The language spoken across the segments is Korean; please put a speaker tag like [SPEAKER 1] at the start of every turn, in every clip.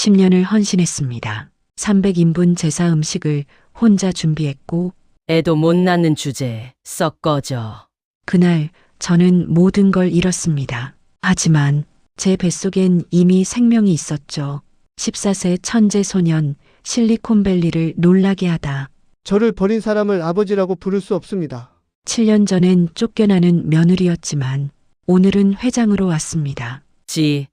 [SPEAKER 1] 10년을 헌신했습니다. 300인분 제사 음식을 혼자 준비했고
[SPEAKER 2] 애도 못 낳는 주제에 썩 꺼져.
[SPEAKER 1] 그날 저는 모든 걸 잃었습니다. 하지만 제 뱃속엔 이미 생명이 있었죠. 14세 천재 소년 실리콘밸리를 놀라게 하다.
[SPEAKER 3] 저를 버린 사람을 아버지라고 부를 수 없습니다.
[SPEAKER 1] 7년 전엔 쫓겨나는 며느리였지만 오늘은 회장으로 왔습니다.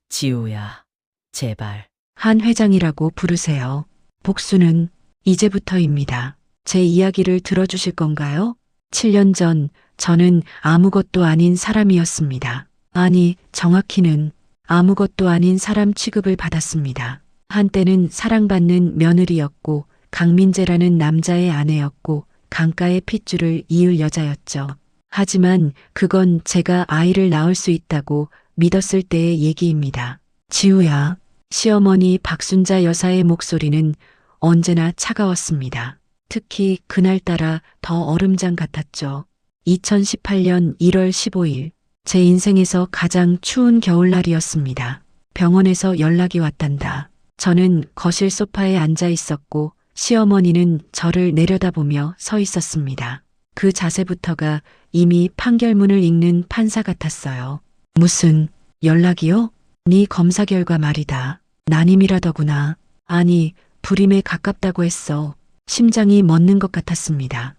[SPEAKER 2] 지우야. 제발.
[SPEAKER 1] 한 회장이라고 부르세요. 복수는 이제부터입니다. 제 이야기를 들어주실 건가요? 7년 전 저는 아무것도 아닌 사람이었습니다. 아니, 정확히는 아무것도 아닌 사람 취급을 받았습니다. 한때는 사랑받는 며느리였고 강민재라는 남자의 아내였고 강가의 핏줄을 이을 여자였죠. 하지만 그건 제가 아이를 낳을 수 있다고 믿었을 때의 얘기입니다. 지우야, 시어머니 박순자 여사의 목소리는 언제나 차가웠습니다. 특히 그날따라 더 얼음장 같았죠. 2018년 1월 15일, 제 인생에서 가장 추운 겨울날이었습니다. 병원에서 연락이 왔단다. 저는 거실 소파에 앉아 있었고 시어머니는 저를 내려다보며 서 있었습니다. 그 자세부터가 이미 판결문을 읽는 판사 같았어요. 무슨 연락이요? 네 검사 결과 말이다. 난임이라더구나. 아니, 불임에 가깝다고 했어. 심장이 멎는 것 같았습니다.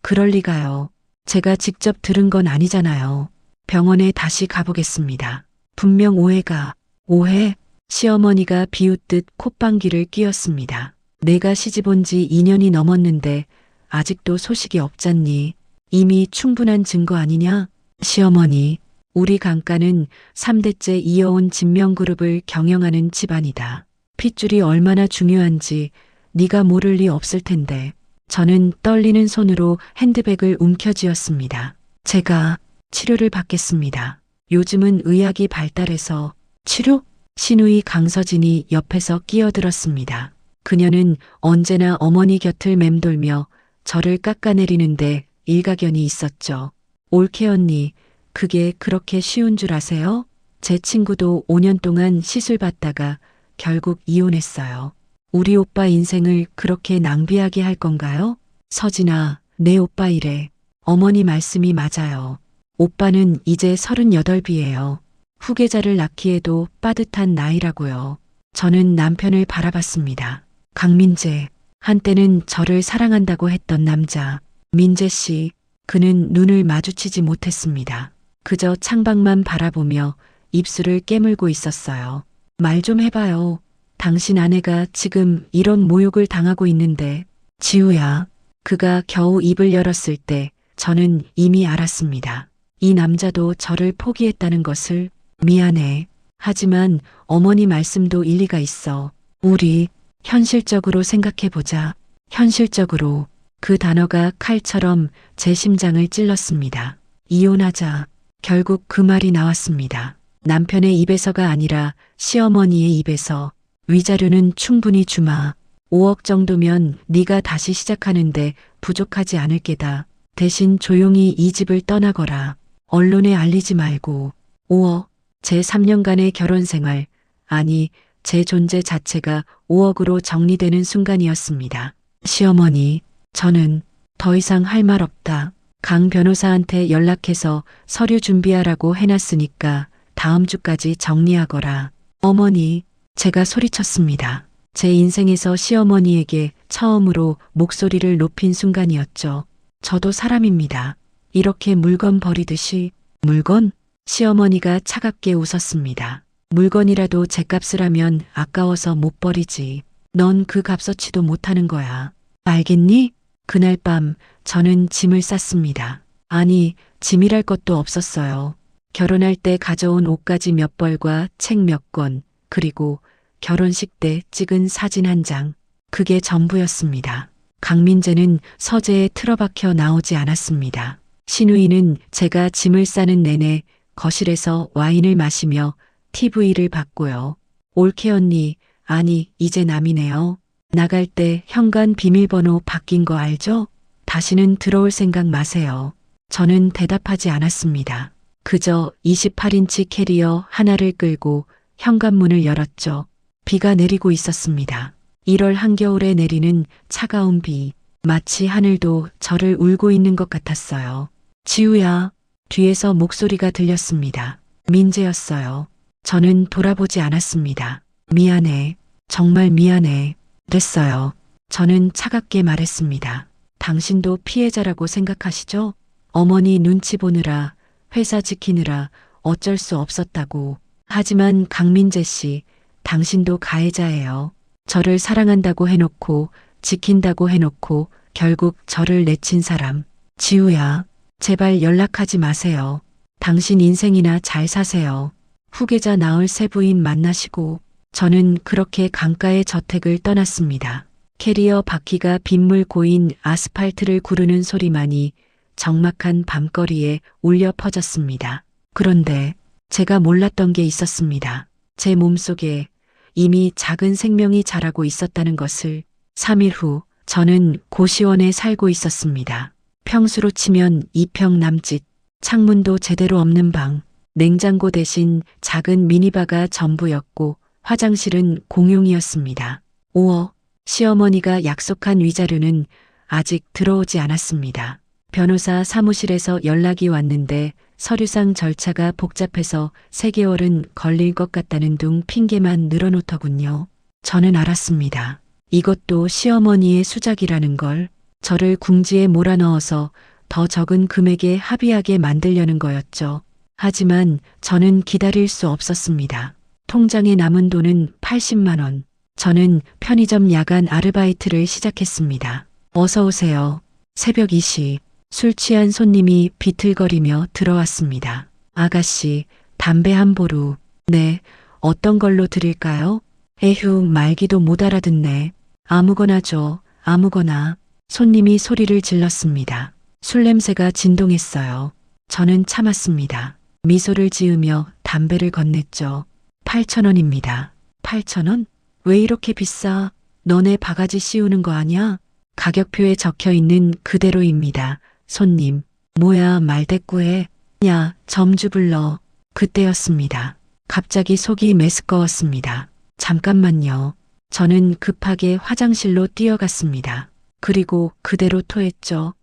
[SPEAKER 1] 그럴 리가요. 제가 직접 들은 건 아니잖아요. 병원에 다시 가보겠습니다. 분명 오해? 시어머니가 비웃듯 콧방귀를 뀌었습니다. 내가 시집 온 지 2년이 넘었는데 아직도 소식이 없잖니. 이미 충분한 증거 아니냐? 시어머니, 우리 강가는 3대째 이어온 진명그룹을 경영하는 집안이다. 핏줄이 얼마나 중요한지 네가 모를 리 없을 텐데. 저는 떨리는 손으로 핸드백을 움켜쥐었습니다. 제가 치료를 받겠습니다. 요즘은 의학이 발달해서 치료? 시누이 강서진이 옆에서 끼어들었습니다. 그녀는 언제나 어머니 곁을 맴돌며 저를 깎아내리는데 일가견이 있었죠. 올케 언니, 그게 그렇게 쉬운 줄 아세요? 제 친구도 5년 동안 시술 받다가 결국 이혼했어요. 우리 오빠 인생을 그렇게 낭비하게 할 건가요? 서진아, 내 오빠 이래. 어머니 말씀이 맞아요. 오빠는 이제 38이에요. 후계자를 낳기에도 빠듯한 나이라고요. 저는 남편을 바라봤습니다. 강민재, 한때는 저를 사랑한다고 했던 남자. 민재 씨, 그는 눈을 마주치지 못했습니다. 그저 창밖만 바라보며 입술을 깨물고 있었어요. 말 좀 해봐요. 당신 아내가 지금 이런 모욕을 당하고 있는데. 지우야, 그가 겨우 입을 열었을 때 저는 이미 알았습니다. 이 남자도 저를 포기했다는 것을. 미안해. 하지만 어머니 말씀도 일리가 있어. 우리 현실적으로 생각해보자. 현실적으로. 그 단어가 칼처럼 제 심장을 찔렀습니다. 이혼하자. 결국 그 말이 나왔습니다. 남편의 입에서가 아니라 시어머니의 입에서. 위자료는 충분히 주마. 5억 정도면 네가 다시 시작하는데 부족하지 않을 게다. 대신 조용히 이 집을 떠나거라. 언론에 알리지 말고. 5억. 제 3년간의 결혼 생활, 아니 제 존재 자체가 5억으로 정리되는 순간이었습니다. 시어머니, 저는 더 이상 할 말 없다. 강 변호사한테 연락해서 서류 준비하라고 해놨으니까 다음 주까지 정리하거라. 어머니, 제가 소리쳤습니다. 제 인생에서 시어머니에게 처음으로 목소리를 높인 순간이었죠. 저도 사람입니다. 이렇게 물건 버리듯이. 물건? 시어머니가 차갑게 웃었습니다. 물건이라도 제 값을 하면 아까워서 못 버리지. 넌 그 값어치도 못하는 거야. 알겠니? 그날 밤 저는 짐을 쌌습니다. 아니, 짐이랄 것도 없었어요. 결혼할 때 가져온 옷가지 몇 벌과 책 몇 권, 그리고 결혼식 때 찍은 사진 한 장. 그게 전부였습니다. 강민재는 서재에 틀어박혀 나오지 않았습니다. 시누이는 제가 짐을 싸는 내내 거실에서 와인을 마시며 TV를 봤고요. 올케 언니, 아니 이제 남이네요. 나갈 때 현관 비밀번호 바뀐 거 알죠? 다시는 들어올 생각 마세요. 저는 대답하지 않았습니다. 그저 28인치 캐리어 하나를 끌고 현관문을 열었죠. 비가 내리고 있었습니다. 1월 한겨울에 내리는 차가운 비, 마치 하늘도 저를 울고 있는 것 같았어요. 지우야, 뒤에서 목소리가 들렸습니다. 민재였어요. 저는 돌아보지 않았습니다. 미안해. 정말 미안해. 그랬어요. 저는 차갑게 말했습니다. 당신도 피해자라고 생각하시죠? 어머니 눈치 보느라, 회사 지키느라 어쩔 수 없었다고. 하지만 강민재 씨, 당신도 가해자예요. 저를 사랑한다고 해놓고, 지킨다고 해놓고, 결국 저를 내친 사람. 지우야, 제발 연락하지 마세요. 당신 인생이나 잘 사세요. 후계자 나을 새 부인 만나시고. 저는 그렇게 강가의 저택을 떠났습니다. 캐리어 바퀴가 빗물 고인 아스팔트를 구르는 소리만이 적막한 밤거리에 울려 퍼졌습니다. 그런데 제가 몰랐던 게 있었습니다. 제 몸속에 이미 작은 생명이 자라고 있었다는 것을. 3일 후 저는 고시원에 살고 있었습니다. 평수로 치면 2평 남짓, 창문도 제대로 없는 방, 냉장고 대신 작은 미니바가 전부였고 화장실은 공용이었습니다. 5월 시어머니가 약속한 위자료는 아직 들어오지 않았습니다. 변호사 사무실에서 연락이 왔는데 서류상 절차가 복잡해서 3개월은 걸릴 것 같다는 둥 핑계만 늘어놓더군요. 저는 알았습니다. 이것도 시어머니의 수작이라는 걸. 저를 궁지에 몰아넣어서 더 적은 금액에 합의하게 만들려는 거였죠. 하지만 저는 기다릴 수 없었습니다. 통장에 남은 돈은 80만 원. 저는 편의점 야간 아르바이트를 시작했습니다. 어서 오세요. 새벽 2시. 술 취한 손님이 비틀거리며 들어왔습니다. 아가씨, 담배 한 보루. 네, 어떤 걸로 드릴까요? 에휴, 말기도 못 알아듣네. 아무거나 줘, 아무거나. 손님이 소리를 질렀습니다. 술 냄새가 진동했어요. 저는 참았습니다. 미소를 지으며 담배를 건넸죠. 8,000원입니다. 8,000원? 왜 이렇게 비싸? 너네 바가지 씌우는 거 아냐? 가격표에 적혀 있는 그대로입니다. 손님, 뭐야 말대꾸해. 야, 점주 불러. 그때였습니다. 갑자기 속이 메스꺼웠습니다. 잠깐만요. 저는 급하게 화장실로 뛰어갔습니다. 그리고 그대로 토했죠.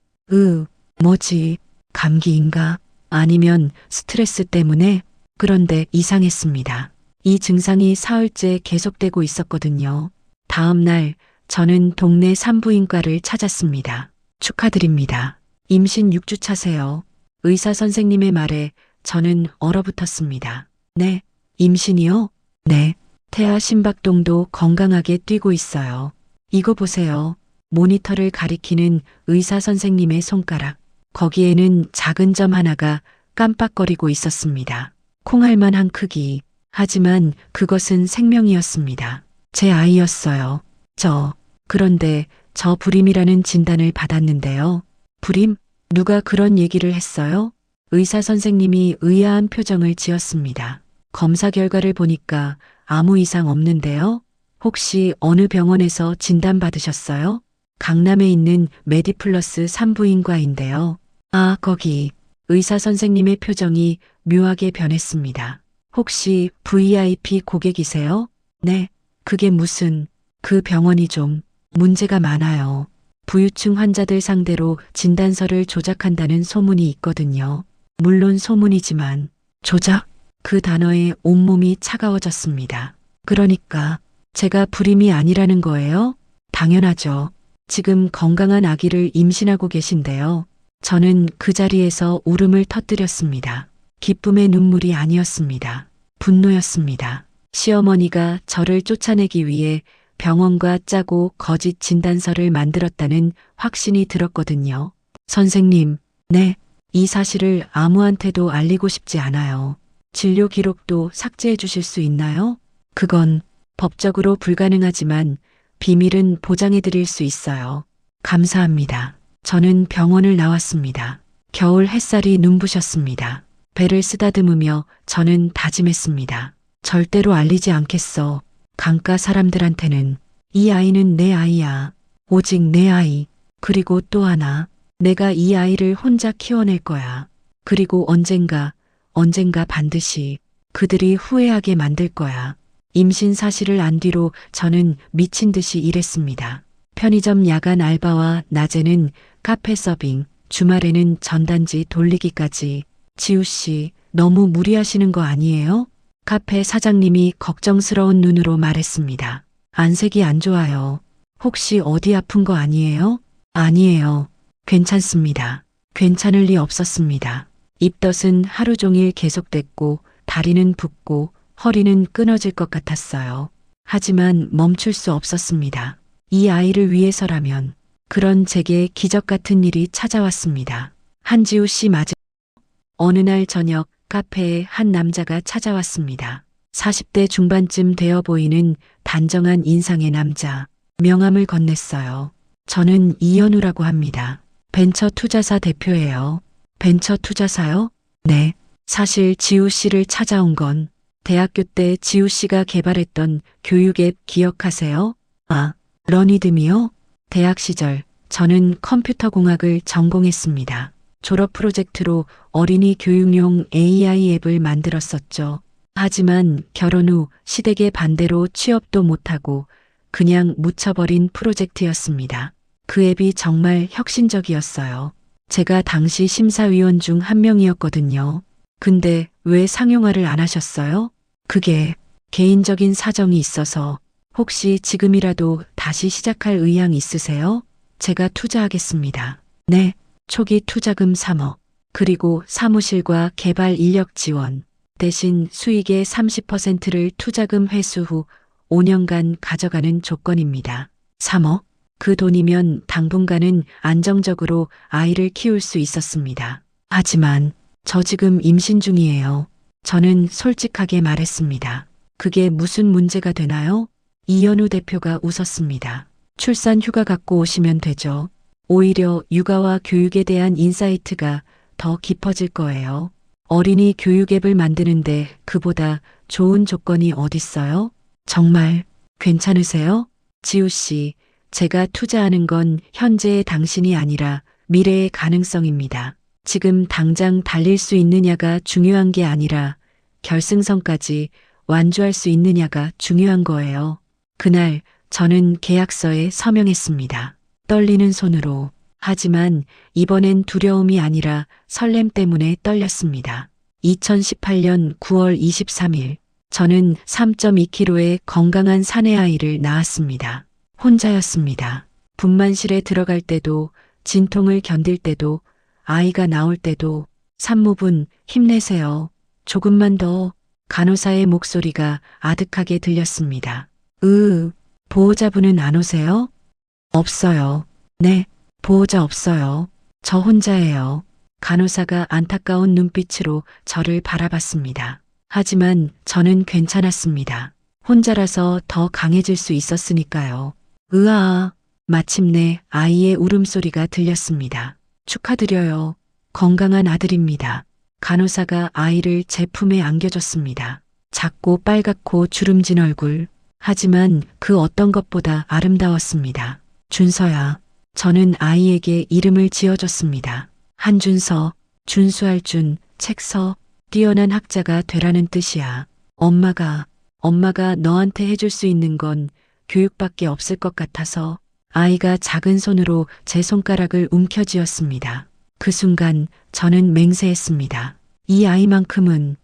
[SPEAKER 1] 뭐지? 감기인가? 아니면 스트레스 때문에? 그런데 이상했습니다. 이 증상이 사흘째 계속되고 있었거든요. 다음 날 저는 동네 산부인과를 찾았습니다. 축하드립니다. 임신 6주 차세요. 의사 선생님의 말에 저는 얼어붙었습니다. 네, 임신이요? 네. 태아 심박동도 건강하게 뛰고 있어요. 이거 보세요. 모니터를 가리키는 의사 선생님의 손가락. 거기에는 작은 점 하나가 깜빡거리고 있었습니다. 콩알만한 크기. 하지만 그것은 생명이었습니다. 제 아이였어요. 그런데 저 불임이라는 진단을 받았는데요. 불임? 누가 그런 얘기를 했어요? 의사 선생님이 의아한 표정을 지었습니다. 검사 결과를 보니까 아무 이상 없는데요. 혹시 어느 병원에서 진단받으셨어요? 강남에 있는 메디플러스 산부인과인데요. 아, 거기. 의사 선생님의 표정이 묘하게 변했습니다. 혹시 VIP 고객이세요? 네. 그게 무슨, 그 병원이 좀 문제가 많아요. 부유층 환자들 상대로 진단서를 조작한다는 소문이 있거든요. 물론 소문이지만 조작? 그 단어에 온몸이 차가워졌습니다. 그러니까 제가 불임이 아니라는 거예요? 당연하죠. 지금 건강한 아기를 임신하고 계신데요. 저는 그 자리에서 울음을 터뜨렸습니다. 기쁨의 눈물이 아니었습니다. 분노였습니다. 시어머니가 저를 쫓아내기 위해 병원과 짜고 거짓 진단서를 만들었다는 확신이 들었거든요. 선생님, 네, 이 사실을 아무한테도 알리고 싶지 않아요. 진료 기록도 삭제해 주실 수 있나요? 그건 법적으로 불가능하지만 비밀은 보장해 드릴 수 있어요. 감사합니다. 저는 병원을 나왔습니다. 겨울 햇살이 눈부셨습니다. 배를 쓰다듬으며 저는 다짐했습니다. 절대로 알리지 않겠어. 강가 사람들한테는. 이 아이는 내 아이야. 오직 내 아이. 그리고 또 하나. 내가 이 아이를 혼자 키워낼 거야. 그리고 언젠가 반드시 그들이 후회하게 만들 거야. 임신 사실을 안 뒤로 저는 미친 듯이 일했습니다. 편의점 야간 알바와 낮에는 카페 서빙, 주말에는 전단지 돌리기까지. 지우 씨, 너무 무리하시는 거 아니에요? 카페 사장님이 걱정스러운 눈으로 말했습니다. 안색이 안 좋아요. 혹시 어디 아픈 거 아니에요? 아니에요. 괜찮습니다. 괜찮을 리 없었습니다. 입덧은 하루 종일 계속됐고 다리는 붓고 허리는 끊어질 것 같았어요. 하지만 멈출 수 없었습니다. 이 아이를 위해서라면. 그런 제게 기적 같은 일이 찾아왔습니다. 한지우 씨 맞으 어느 날 저녁 카페에 한 남자가 찾아왔습니다. 40대 중반쯤 되어 보이는 단정한 인상의 남자. 명함을 건넸어요. 저는 이현우라고 합니다. 벤처 투자사 대표예요. 벤처 투자사요? 네. 사실 지우 씨를 찾아온 건 대학교 때 지우 씨가 개발했던 교육 앱 기억하세요? 아, 러니듬이요? 대학 시절 저는 컴퓨터 공학을 전공했습니다. 졸업 프로젝트로 어린이 교육용 AI 앱을 만들었었죠. 하지만 결혼 후 시댁의 반대로 취업도 못하고 그냥 묻혀버린 프로젝트였습니다. 그 앱이 정말 혁신적이었어요. 제가 당시 심사위원 중 한 명이었거든요. 근데 왜 상용화를 안 하셨어요? 그게 개인적인 사정이 있어서. 혹시 지금이라도 다시 시작할 의향 있으세요? 제가 투자하겠습니다. 네, 초기 투자금 3억, 그리고 사무실과 개발 인력 지원, 대신 수익의 30%를 투자금 회수 후 5년간 가져가는 조건입니다. 3억? 그 돈이면 당분간은 안정적으로 아이를 키울 수 있었습니다. 하지만 저 지금 임신 중이에요. 저는 솔직하게 말했습니다. 그게 무슨 문제가 되나요? 이현우 대표가 웃었습니다. 출산 휴가 갖고 오시면 되죠. 오히려 육아와 교육에 대한 인사이트가 더 깊어질 거예요. 어린이 교육 앱을 만드는데 그보다 좋은 조건이 어딨어요? 정말 괜찮으세요? 지우 씨, 제가 투자하는 건 현재의 당신이 아니라 미래의 가능성입니다. 지금 당장 달릴 수 있느냐가 중요한 게 아니라 결승선까지 완주할 수 있느냐가 중요한 거예요. 그날 저는 계약서에 서명했습니다. 떨리는 손으로. 하지만 이번엔 두려움이 아니라 설렘 때문에 떨렸습니다. 2018년 9월 23일, 저는 3.2kg의 건강한 사내 아이를 낳았습니다. 혼자였습니다. 분만실에 들어갈 때도, 진통을 견딜 때도, 아이가 나올 때도, 산모분 힘내세요. 조금만 더. 간호사의 목소리가 아득하게 들렸습니다. 보호자분은 안 오세요? 없어요. 네, 보호자 없어요. 저 혼자예요. 간호사가 안타까운 눈빛으로 저를 바라봤습니다. 하지만 저는 괜찮았습니다. 혼자라서 더 강해질 수 있었으니까요. 으아, 마침내 아이의 울음소리가 들렸습니다. 축하드려요. 건강한 아들입니다. 간호사가 아이를 제 품에 안겨줬습니다. 작고 빨갛고 주름진 얼굴. 하지만 그 어떤 것보다 아름다웠습니다. 준서야. 저는 아이에게 이름을 지어줬습니다. 한준서, 준수할 준, 책서, 뛰어난 학자가 되라는 뜻이야. 엄마가 너한테 해줄 수 있는 건 교육밖에 없을 것 같아서. 아이가 작은 손으로 제 손가락을 움켜쥐었습니다. 그 순간 저는 맹세했습니다. 이 아이만큼은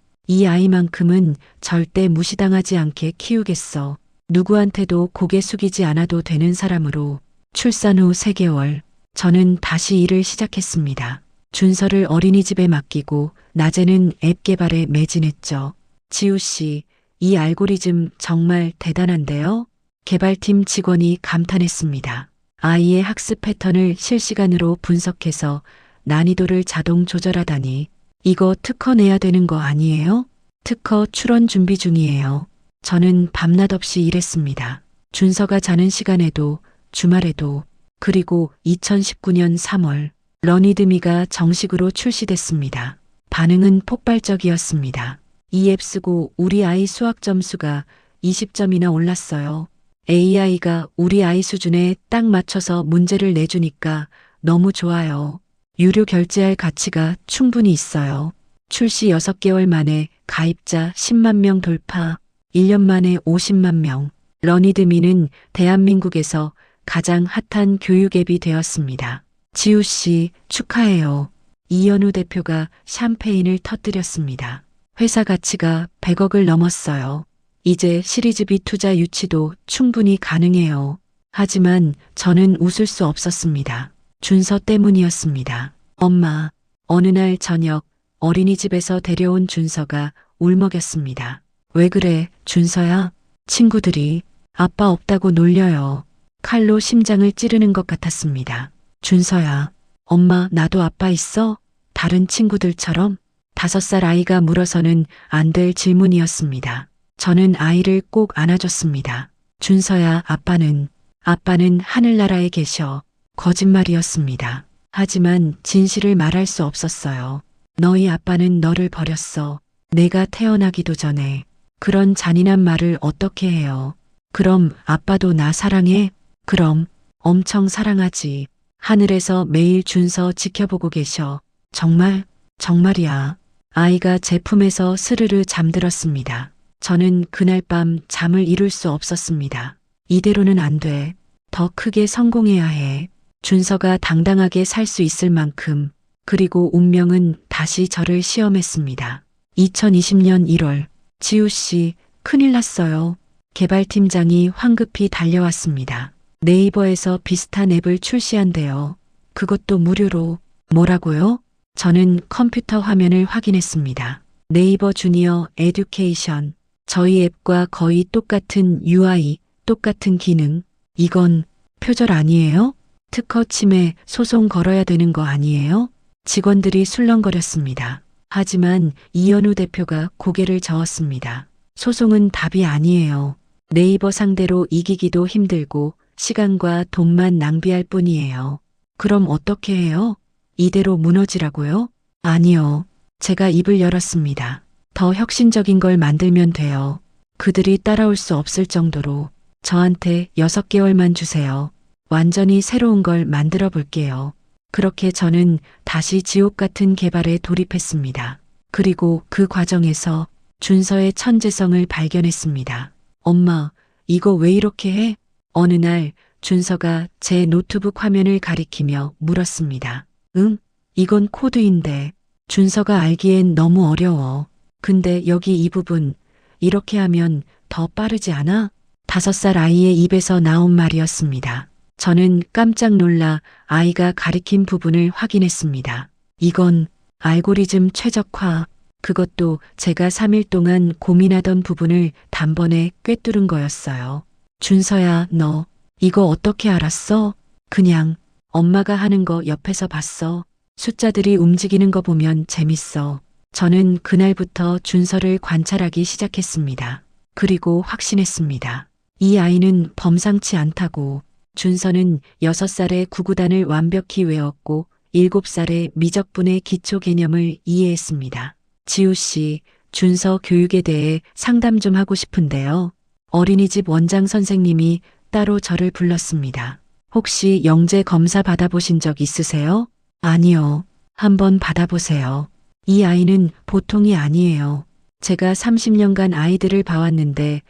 [SPEAKER 1] 절대 무시당하지 않게 키우겠어. 누구한테도 고개 숙이지 않아도 되는 사람으로. 출산 후 3개월, 저는 다시 일을 시작했습니다. 준서를 어린이집에 맡기고 낮에는 앱 개발에 매진했죠. 지우 씨, 이 알고리즘 정말 대단한데요? 개발팀 직원이 감탄했습니다. 아이의 학습 패턴을 실시간으로 분석해서 난이도를 자동 조절하다니. 이거 특허 내야 되는 거 아니에요? 특허 출원 준비 중이에요. 저는 밤낮 없이 일했습니다. 준서가 자는 시간에도, 주말에도. 그리고 2019년 3월, 러니드미가 정식으로 출시됐습니다. 반응은 폭발적이었습니다. 이 앱 쓰고 우리 아이 수학 점수가 20점이나 올랐어요. AI가 우리 아이 수준에 딱 맞춰서 문제를 내주니까 너무 좋아요. 유료 결제할 가치가 충분히 있어요. 출시 6개월 만에 가입자 10만 명 돌파. 1년 만에 50만 명. 러니드미는 대한민국에서 가장 핫한 교육 앱이 되었습니다. 지우 씨, 축하해요. 이현우 대표가 샴페인을 터뜨렸습니다. 회사 가치가 100억을 넘었어요. 이제 시리즈B 투자 유치도 충분히 가능해요. 하지만 저는 웃을 수 없었습니다. 준서 때문이었습니다. 엄마, 어느 날 저녁 어린이집에서 데려온 준서가 울먹였습니다. 왜 그래, 준서야? 친구들이 아빠 없다고 놀려요. 칼로 심장을 찌르는 것 같았습니다. 준서야, 엄마 나도 아빠 있어? 다른 친구들처럼? 5살 아이가 물어서는 안 될 질문이었습니다. 저는 아이를 꼭 안아줬습니다. 준서야, 아빠는 하늘나라에 계셔. 거짓말이었습니다. 하지만 진실을 말할 수 없었어요. 너희 아빠는 너를 버렸어. 내가 태어나기도 전에. 그런 잔인한 말을 어떻게 해요? 그럼 아빠도 나 사랑해? 그럼 엄청 사랑하지. 하늘에서 매일 준서 지켜보고 계셔. 정말? 정말이야. 아이가 제 품에서 스르르 잠들었습니다. 저는 그날 밤 잠을 이룰 수 없었습니다. 이대로는 안 돼. 더 크게 성공해야 해. 준서가 당당하게 살 수 있을 만큼. 그리고 운명은 다시 저를 시험했습니다. 2020년 1월, 지우 씨, 큰일 났어요. 개발팀장이 황급히 달려왔습니다. 네이버에서 비슷한 앱을 출시한대요. 그것도 무료로. 뭐라고요? 저는 컴퓨터 화면을 확인했습니다. 네이버 주니어 에듀케이션. 저희 앱과 거의 똑같은 UI, 똑같은 기능. 이건 표절 아니에요? 특허 침해 소송 걸어야 되는 거 아니에요? 직원들이 술렁거렸습니다. 하지만 이현우 대표가 고개를 저었습니다. 소송은 답이 아니에요. 네이버 상대로 이기기도 힘들고 시간과 돈만 낭비할 뿐이에요. 그럼 어떻게 해요? 이대로 무너지라고요? 아니요. 제가 입을 열었습니다. 더 혁신적인 걸 만들면 돼요. 그들이 따라올 수 없을 정도로. 저한테 6개월만 주세요. 완전히 새로운 걸 만들어 볼게요. 그렇게 저는 다시 지옥 같은 개발에 돌입했습니다. 그리고 그 과정에서 준서의 천재성을 발견했습니다. 엄마, 이거 왜 이렇게 해? 어느 날 준서가 제 노트북 화면을 가리키며 물었습니다. 응? 이건 코드인데. 준서가 알기엔 너무 어려워. 근데 여기 이 부분, 이렇게 하면 더 빠르지 않아? 5살 아이의 입에서 나온 말이었습니다. 저는 깜짝 놀라 아이가 가리킨 부분을 확인했습니다. 이건 알고리즘 최적화. 그것도 제가 3일 동안 고민하던 부분을 단번에 꿰뚫은 거였어요. 준서야, 너 이거 어떻게 알았어? 그냥 엄마가 하는 거 옆에서 봤어. 숫자들이 움직이는 거 보면 재밌어. 저는 그날부터 준서를 관찰하기 시작했습니다. 그리고 확신했습니다. 이 아이는 범상치 않다고. 준서는 6살에 구구단을 완벽히 외웠고 7살에 미적분의 기초 개념을 이해했습니다. 지우 씨, 준서 교육에 대해 상담 좀 하고 싶은데요. 어린이집 원장 선생님이 따로 저를 불렀습니다. 혹시 영재 검사 받아보신 적 있으세요? 아니요. 한번 받아보세요. 이 아이는 보통이 아니에요. 제가 30년간 아이들을 봐왔는데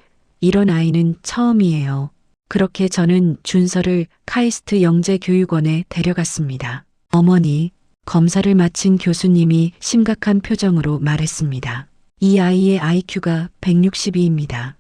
[SPEAKER 1] 이런 아이는 처음이에요. 그렇게 저는 준서를 카이스트 영재교육원에 데려갔습니다. 어머니, 검사를 마친 교수님이 심각한 표정으로 말했습니다. 이 아이의 IQ가 162입니다.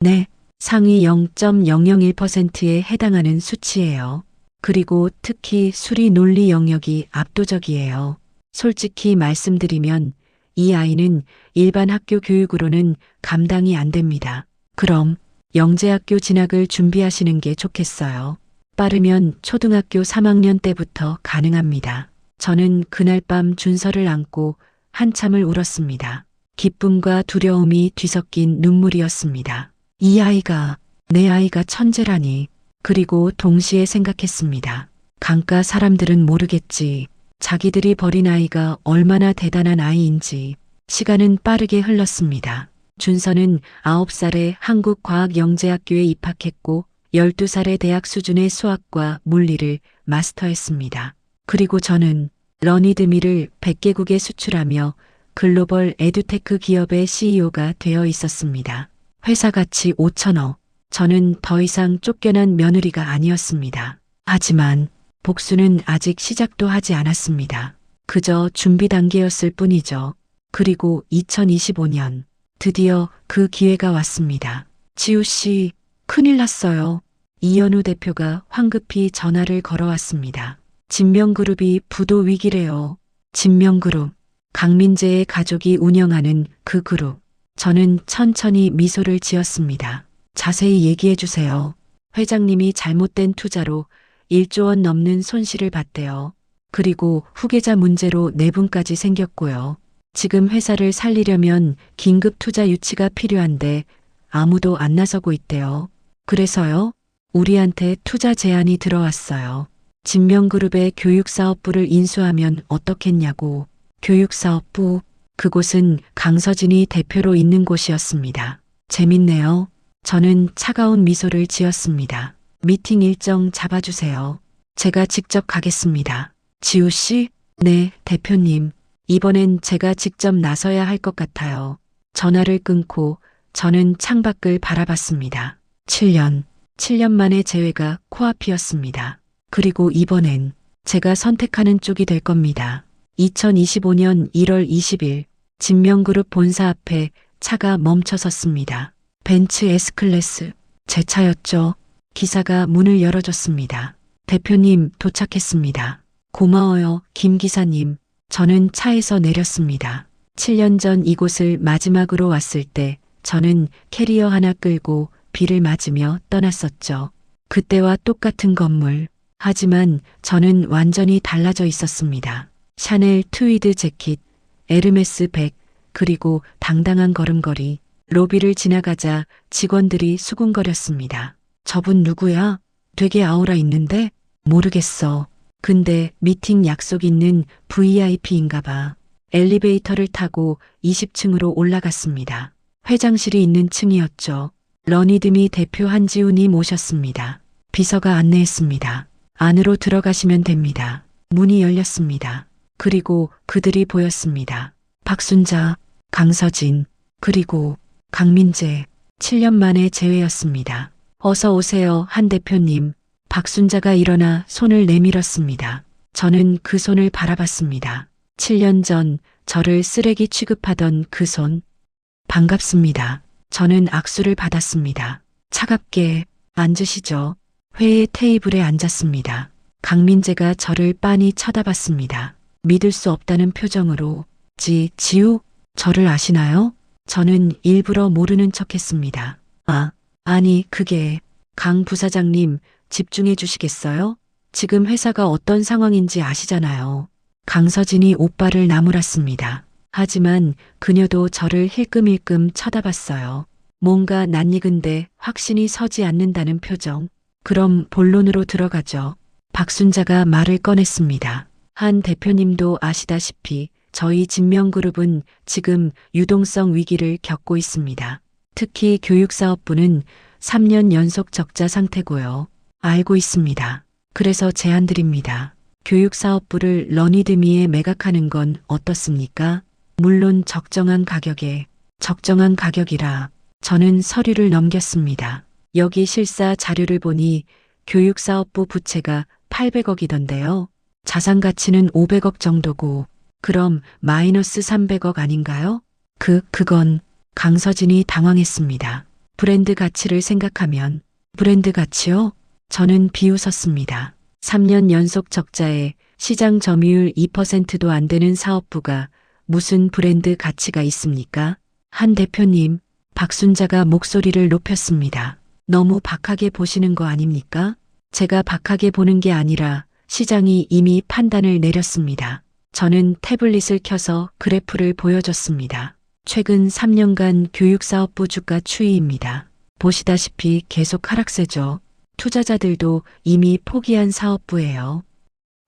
[SPEAKER 1] 네, 상위 0.001%에 해당하는 수치예요. 그리고 특히 수리 논리 영역이 압도적이에요. 솔직히 말씀드리면 이 아이는 일반 학교 교육으로는 감당이 안 됩니다. 그럼 영재학교 진학을 준비하시는 게 좋겠어요. 빠르면 초등학교 3학년 때부터 가능합니다. 저는 그날 밤 준서를 안고 한참을 울었습니다. 기쁨과 두려움이 뒤섞인 눈물이었습니다. 이 아이가, 내 아이가 천재라니. 그리고 동시에 생각했습니다. 강가 사람들은 모르겠지. 자기들이 버린 아이가 얼마나 대단한 아이인지. 시간은 빠르게 흘렀습니다. 준서는 9살에 한국과학영재학교에 입학했고 12살에 대학 수준의 수학과 물리를 마스터했습니다. 그리고 저는 러니드미를 100개국에 수출하며 글로벌 에듀테크 기업의 CEO가 되어 있었습니다. 회사 가치 5천억. 저는 더 이상 쫓겨난 며느리가 아니었습니다. 하지만 복수는 아직 시작도 하지 않았습니다. 그저 준비 단계였을 뿐이죠. 그리고 2025년 드디어 그 기회가 왔습니다. 지우 씨, 큰일 났어요. 이현우 대표가 황급히 전화를 걸어왔습니다. 진명그룹이 부도 위기래요. 진명그룹, 강민재의 가족이 운영하는 그 그룹. 저는 천천히 미소를 지었습니다. 자세히 얘기해 주세요. 회장님이 잘못된 투자로 1조 원 넘는 손실을 봤대요. 그리고 후계자 문제로 내분까지 생겼고요. 지금 회사를 살리려면 긴급 투자 유치가 필요한데 아무도 안 나서고 있대요. 그래서요, 우리한테 투자 제안이 들어왔어요. 진명그룹의 교육사업부를 인수하면 어떻겠냐고. 교육사업부, 그곳은 강서진이 대표로 있는 곳이었습니다. 재밌네요. 저는 차가운 미소를 지었습니다. 미팅 일정 잡아주세요. 제가 직접 가겠습니다. 지우 씨? 네, 대표님. 이번엔 제가 직접 나서야 할 것 같아요. 전화를 끊고 저는 창밖을 바라봤습니다. 7년 만의 재회가 코앞이었습니다. 그리고 이번엔 제가 선택하는 쪽이 될 겁니다. 2025년 1월 20일 진명그룹 본사 앞에 차가 멈춰섰습니다. 벤츠 S클래스, 제 차였죠. 기사가 문을 열어줬습니다. 대표님, 도착했습니다. 고마워요, 김 기사님. 저는 차에서 내렸습니다. 7년 전 이곳을 마지막으로 왔을 때 저는 캐리어 하나 끌고 비를 맞으며 떠났었죠. 그때와 똑같은 건물. 하지만 저는 완전히 달라져 있었습니다. 샤넬 트위드 재킷, 에르메스 백, 그리고 당당한 걸음걸이. 로비를 지나가자 직원들이 수군거렸습니다. 저분 누구야? 되게 아우라 있는데? 모르겠어. 근데 미팅 약속 있는 VIP인가 봐. 엘리베이터를 타고 20층으로 올라갔습니다. 회장실이 있는 층이었죠. 러니드미 대표 한지훈이 모셨습니다. 비서가 안내했습니다. 안으로 들어가시면 됩니다. 문이 열렸습니다. 그리고 그들이 보였습니다. 박순자, 강서진, 그리고 강민재. 7년 만에 재회였습니다. 어서 오세요, 한 대표님. 박순자가 일어나 손을 내밀었습니다. 저는 그 손을 바라봤습니다. 7년 전 저를 쓰레기 취급하던 그 손. 반갑습니다. 저는 악수를 받았습니다. 차갑게 앉으시죠. 회의 테이블에 앉았습니다. 강민재가 저를 빤히 쳐다봤습니다. 믿을 수 없다는 표정으로. 지우? 저를 아시나요? 저는 일부러 모르는 척했습니다. 아니, 그게. 강 부사장님, 집중해 주시겠어요? 지금 회사가 어떤 상황인지 아시잖아요. 강서진이 오빠를 나무랐습니다. 하지만 그녀도 저를 힐끔힐끔 쳐다봤어요. 뭔가 낯익은데 확신이 서지 않는다는 표정. 그럼 본론으로 들어가죠. 박순자가 말을 꺼냈습니다. 한 대표님도 아시다시피 저희 진명그룹은 지금 유동성 위기를 겪고 있습니다. 특히 교육사업부는 3년 연속 적자 상태고요. 알고 있습니다. 그래서 제안드립니다. 교육사업부를 러니드미에 매각하는 건 어떻습니까? 물론 적정한 가격에. 적정한 가격이라. 저는 서류를 넘겼습니다. 여기 실사 자료를 보니 교육사업부 부채가 800억이던데요. 자산 가치는 500억 정도고, 그럼 마이너스 300억 아닌가요? 그건. 강서진이 당황했습니다. 브랜드 가치를 생각하면. 브랜드 가치요? 저는 비웃었습니다. 3년 연속 적자에 시장 점유율 2%도 안 되는 사업부가 무슨 브랜드 가치가 있습니까? 한 대표님, 박순자가 목소리를 높였습니다. 너무 박하게 보시는 거 아닙니까? 제가 박하게 보는 게 아니라 시장이 이미 판단을 내렸습니다. 저는 태블릿을 켜서 그래프를 보여줬습니다. 최근 3년간 교육사업부 주가 추이입니다. 보시다시피 계속 하락세죠. 투자자들도 이미 포기한 사업부예요.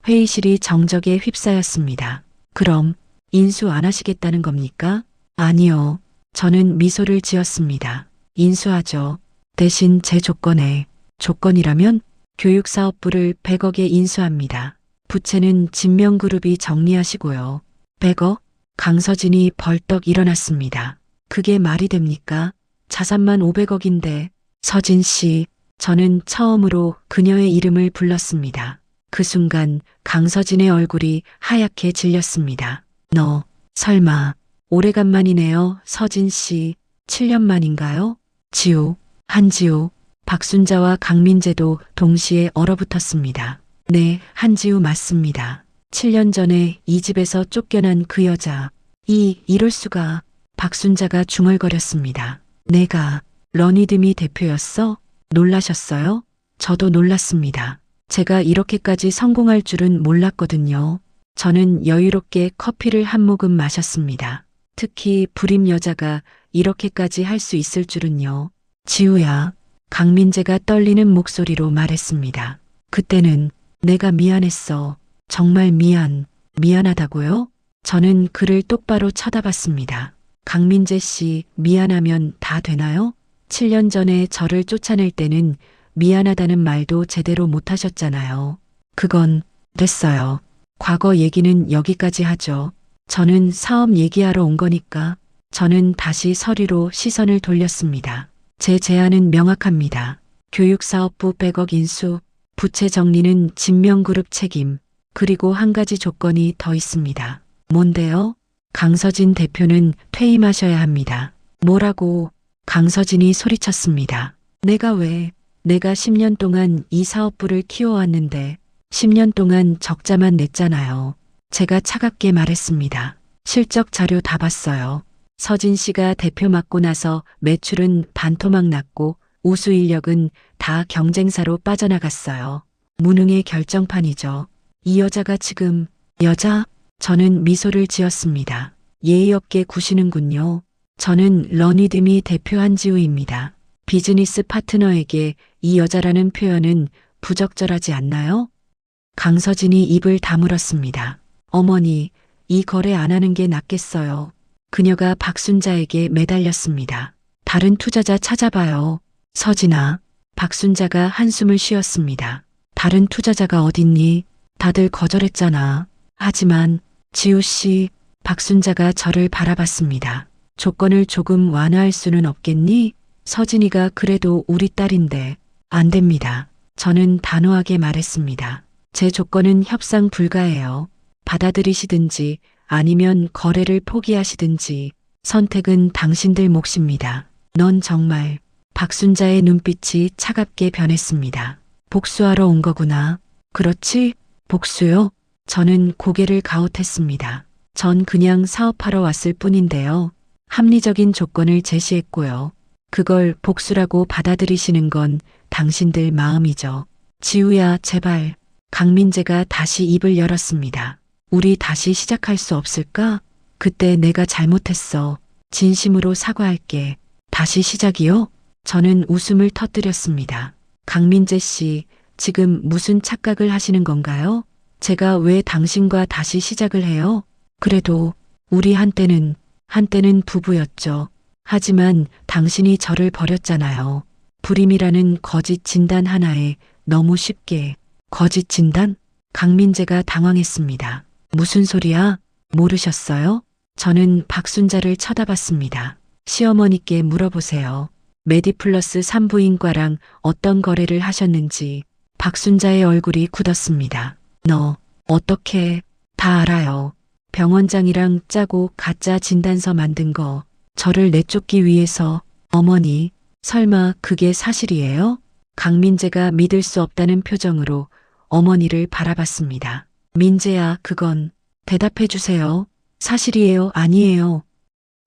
[SPEAKER 1] 회의실이 정적에 휩싸였습니다. 그럼 인수 안 하시겠다는 겁니까? 아니요. 저는 미소를 지었습니다. 인수하죠. 대신 제 조건에. 조건이라면 교육사업부를 100억에 인수합니다. 부채는 진명그룹이 정리하시고요. 100억? 강서진이 벌떡 일어났습니다. 그게 말이 됩니까? 자산만 500억인데. 서진 씨, 저는 처음으로 그녀의 이름을 불렀습니다. 그 순간 강서진의 얼굴이 하얗게 질렸습니다. 너, 설마, 오래간만이네요, 서진 씨. 7년 만인가요? 지우, 한지우, 박순자와 강민재도 동시에 얼어붙었습니다. 네, 한지우 맞습니다. 7년 전에 이 집에서 쫓겨난 그 여자. 이럴 수가. 박순자가 중얼거렸습니다. 내가 러니드미 대표였어? 놀라셨어요? 저도 놀랐습니다. 제가 이렇게까지 성공할 줄은 몰랐거든요. 저는 여유롭게 커피를 한 모금 마셨습니다. 특히 불임 여자가 이렇게까지 할 수 있을 줄은요. 지우야, 강민재가 떨리는 목소리로 말했습니다. 그때는 내가 미안했어. 정말 미안하다고요? 저는 그를 똑바로 쳐다봤습니다. 강민재 씨, 미안하면 다 되나요? 7년 전에 저를 쫓아낼 때는 미안하다는 말도 제대로 못하셨잖아요. 그건 됐어요. 과거 얘기는 여기까지 하죠. 저는 사업 얘기하러 온 거니까. 저는 다시 서류로 시선을 돌렸습니다. 제 제안은 명확합니다. 교육사업부 100억 인수, 부채 정리는 진명그룹 책임, 그리고 한 가지 조건이 더 있습니다. 뭔데요? 강서진 대표는 퇴임하셔야 합니다. 뭐라고? 강서진이 소리쳤습니다. 내가 10년 동안 이 사업부를 키워왔는데 10년 동안 적자만 냈잖아요. 제가 차갑게 말했습니다. 실적 자료 다 봤어요. 서진 씨가 대표 맡고 나서 매출은 반토막 났고 우수 인력은 다 경쟁사로 빠져나갔어요. 무능의 결정판이죠. 이 여자가 지금 여자? 저는 미소를 지었습니다. 예의 없게 구시는군요. 저는 러니드미 대표 한지우입니다. 비즈니스 파트너에게 이 여자라는 표현은 부적절하지 않나요? 강서진이 입을 다물었습니다. 어머니, 이 거래 안 하는 게 낫겠어요. 그녀가 박순자에게 매달렸습니다. 다른 투자자 찾아봐요. 서진아, 박순자가 한숨을 쉬었습니다. 다른 투자자가 어딨니? 다들 거절했잖아. 하지만 지우 씨, 박순자가 저를 바라봤습니다. 조건을 조금 완화할 수는 없겠니? 서진이가 그래도 우리 딸인데. 안 됩니다. 저는 단호하게 말했습니다. 제 조건은 협상 불가해요. 받아들이시든지 아니면 거래를 포기하시든지 선택은 당신들 몫입니다. 넌 정말. 박순자의 눈빛이 차갑게 변했습니다. 복수하러 온 거구나. 그렇지? 복수요? 저는 고개를 가웃했습니다. 전 그냥 사업하러 왔을 뿐인데요. 합리적인 조건을 제시했고요. 그걸 복수라고 받아들이시는 건 당신들 마음이죠. 지우야, 제발. 강민재가 다시 입을 열었습니다. 우리 다시 시작할 수 없을까? 그때 내가 잘못했어. 진심으로 사과할게. 다시 시작이요? 저는 웃음을 터뜨렸습니다. 강민재 씨, 지금 무슨 착각을 하시는 건가요? 제가 왜 당신과 다시 시작을 해요? 그래도 우리 한때는 부부였죠. 하지만 당신이 저를 버렸잖아요. 불임이라는 거짓 진단 하나에 너무 쉽게. 거짓 진단? 강민재가 당황했습니다. 무슨 소리야? 모르셨어요? 저는 박순자를 쳐다봤습니다. 시어머니께 물어보세요. 메디플러스 산부인과랑 어떤 거래를 하셨는지. 박순자의 얼굴이 굳었습니다. 너 어떻게 다 알아요. 병원장이랑 짜고 가짜 진단서 만든 거. 저를 내쫓기 위해서. 어머니, 설마 그게 사실이에요? 강민재가 믿을 수 없다는 표정으로 어머니를 바라봤습니다. 민재야, 그건 대답해 주세요. 사실이에요, 아니에요?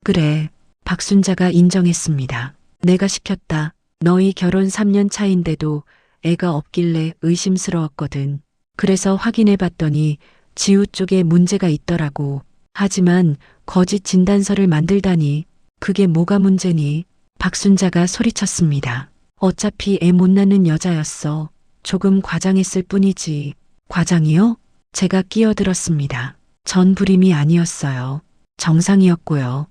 [SPEAKER 1] 그래, 박순자가 인정했습니다. 내가 시켰다. 너희 결혼 3년 차인데도 애가 없길래 의심스러웠거든. 그래서 확인해 봤더니 지우 쪽에 문제가 있더라고. 하지만 거짓 진단서를 만들다니. 그게 뭐가 문제니? 박순자가 소리쳤습니다. 어차피 애 못 낳는 여자였어. 조금 과장했을 뿐이지. 과장이요? 제가 끼어들었습니다. 전 불임이 아니었어요. 정상이었고요.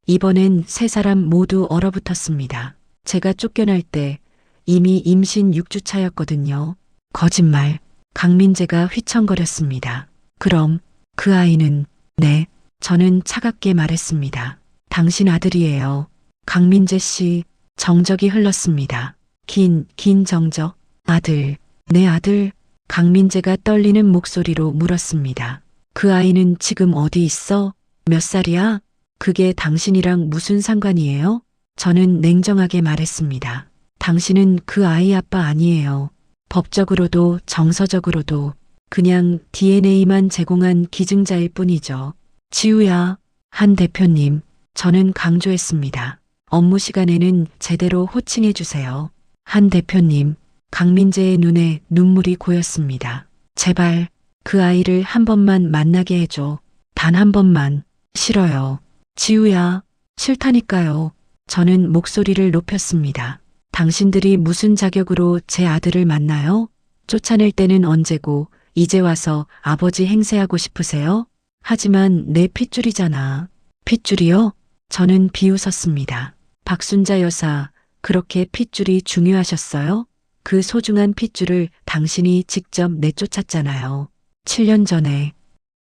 [SPEAKER 1] 이번엔 세 사람 모두 얼어붙었습니다. 제가 쫓겨날 때 이미 임신 6주 차였거든요. 거짓말. 강민재가 휘청거렸습니다. 그럼 그 아이는? 네. 저는 차갑게 말했습니다. 당신 아들이에요. 강민재 씨, 정적이 흘렀습니다. 긴 정적. 아들, 내 아들. 강민재가 떨리는 목소리로 물었습니다. 그 아이는 지금 어디 있어? 몇 살이야? 그게 당신이랑 무슨 상관이에요? 저는 냉정하게 말했습니다. 당신은 그 아이 아빠 아니에요. 법적으로도 정서적으로도 그냥 DNA만 제공한 기증자일 뿐이죠. 지우야, 한 대표님, 저는 강조했습니다. 업무 시간에는 제대로 호칭해 주세요. 한 대표님, 강민재의 눈에 눈물이 고였습니다. 제발 그 아이를 한 번만 만나게 해줘. 단 한 번만. 싫어요. 지우야, 싫다니까요. 저는 목소리를 높였습니다. 당신들이 무슨 자격으로 제 아들을 만나요? 쫓아낼 때는 언제고 이제 와서 아버지 행세하고 싶으세요? 하지만 내 핏줄이잖아. 핏줄이요? 저는 비웃었습니다. 박순자 여사, 그렇게 핏줄이 중요하셨어요? 그 소중한 핏줄을 당신이 직접 내쫓았잖아요. 7년 전에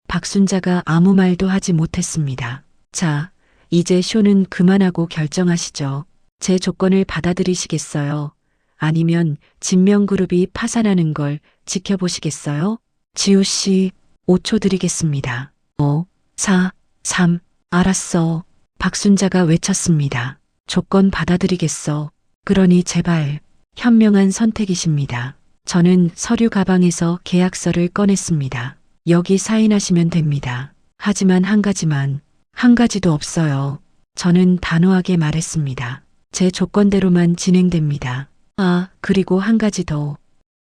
[SPEAKER 1] 박순자가 아무 말도 하지 못했습니다. 자, 이제 쇼는 그만하고 결정하시죠. 제 조건을 받아들이시겠어요? 아니면 진명그룹이 파산하는 걸 지켜보시겠어요? 지우 씨, 5초 드리겠습니다. 5, 4, 3, 알았어. 박순자가 외쳤습니다. 조건 받아들이겠어. 그러니 제발. 현명한 선택이십니다. 저는 서류 가방에서 계약서를 꺼냈습니다. 여기 사인하시면 됩니다. 하지만 한 가지도 없어요. 저는 단호하게 말했습니다. 제 조건대로만 진행됩니다. 아, 그리고 한 가지 더.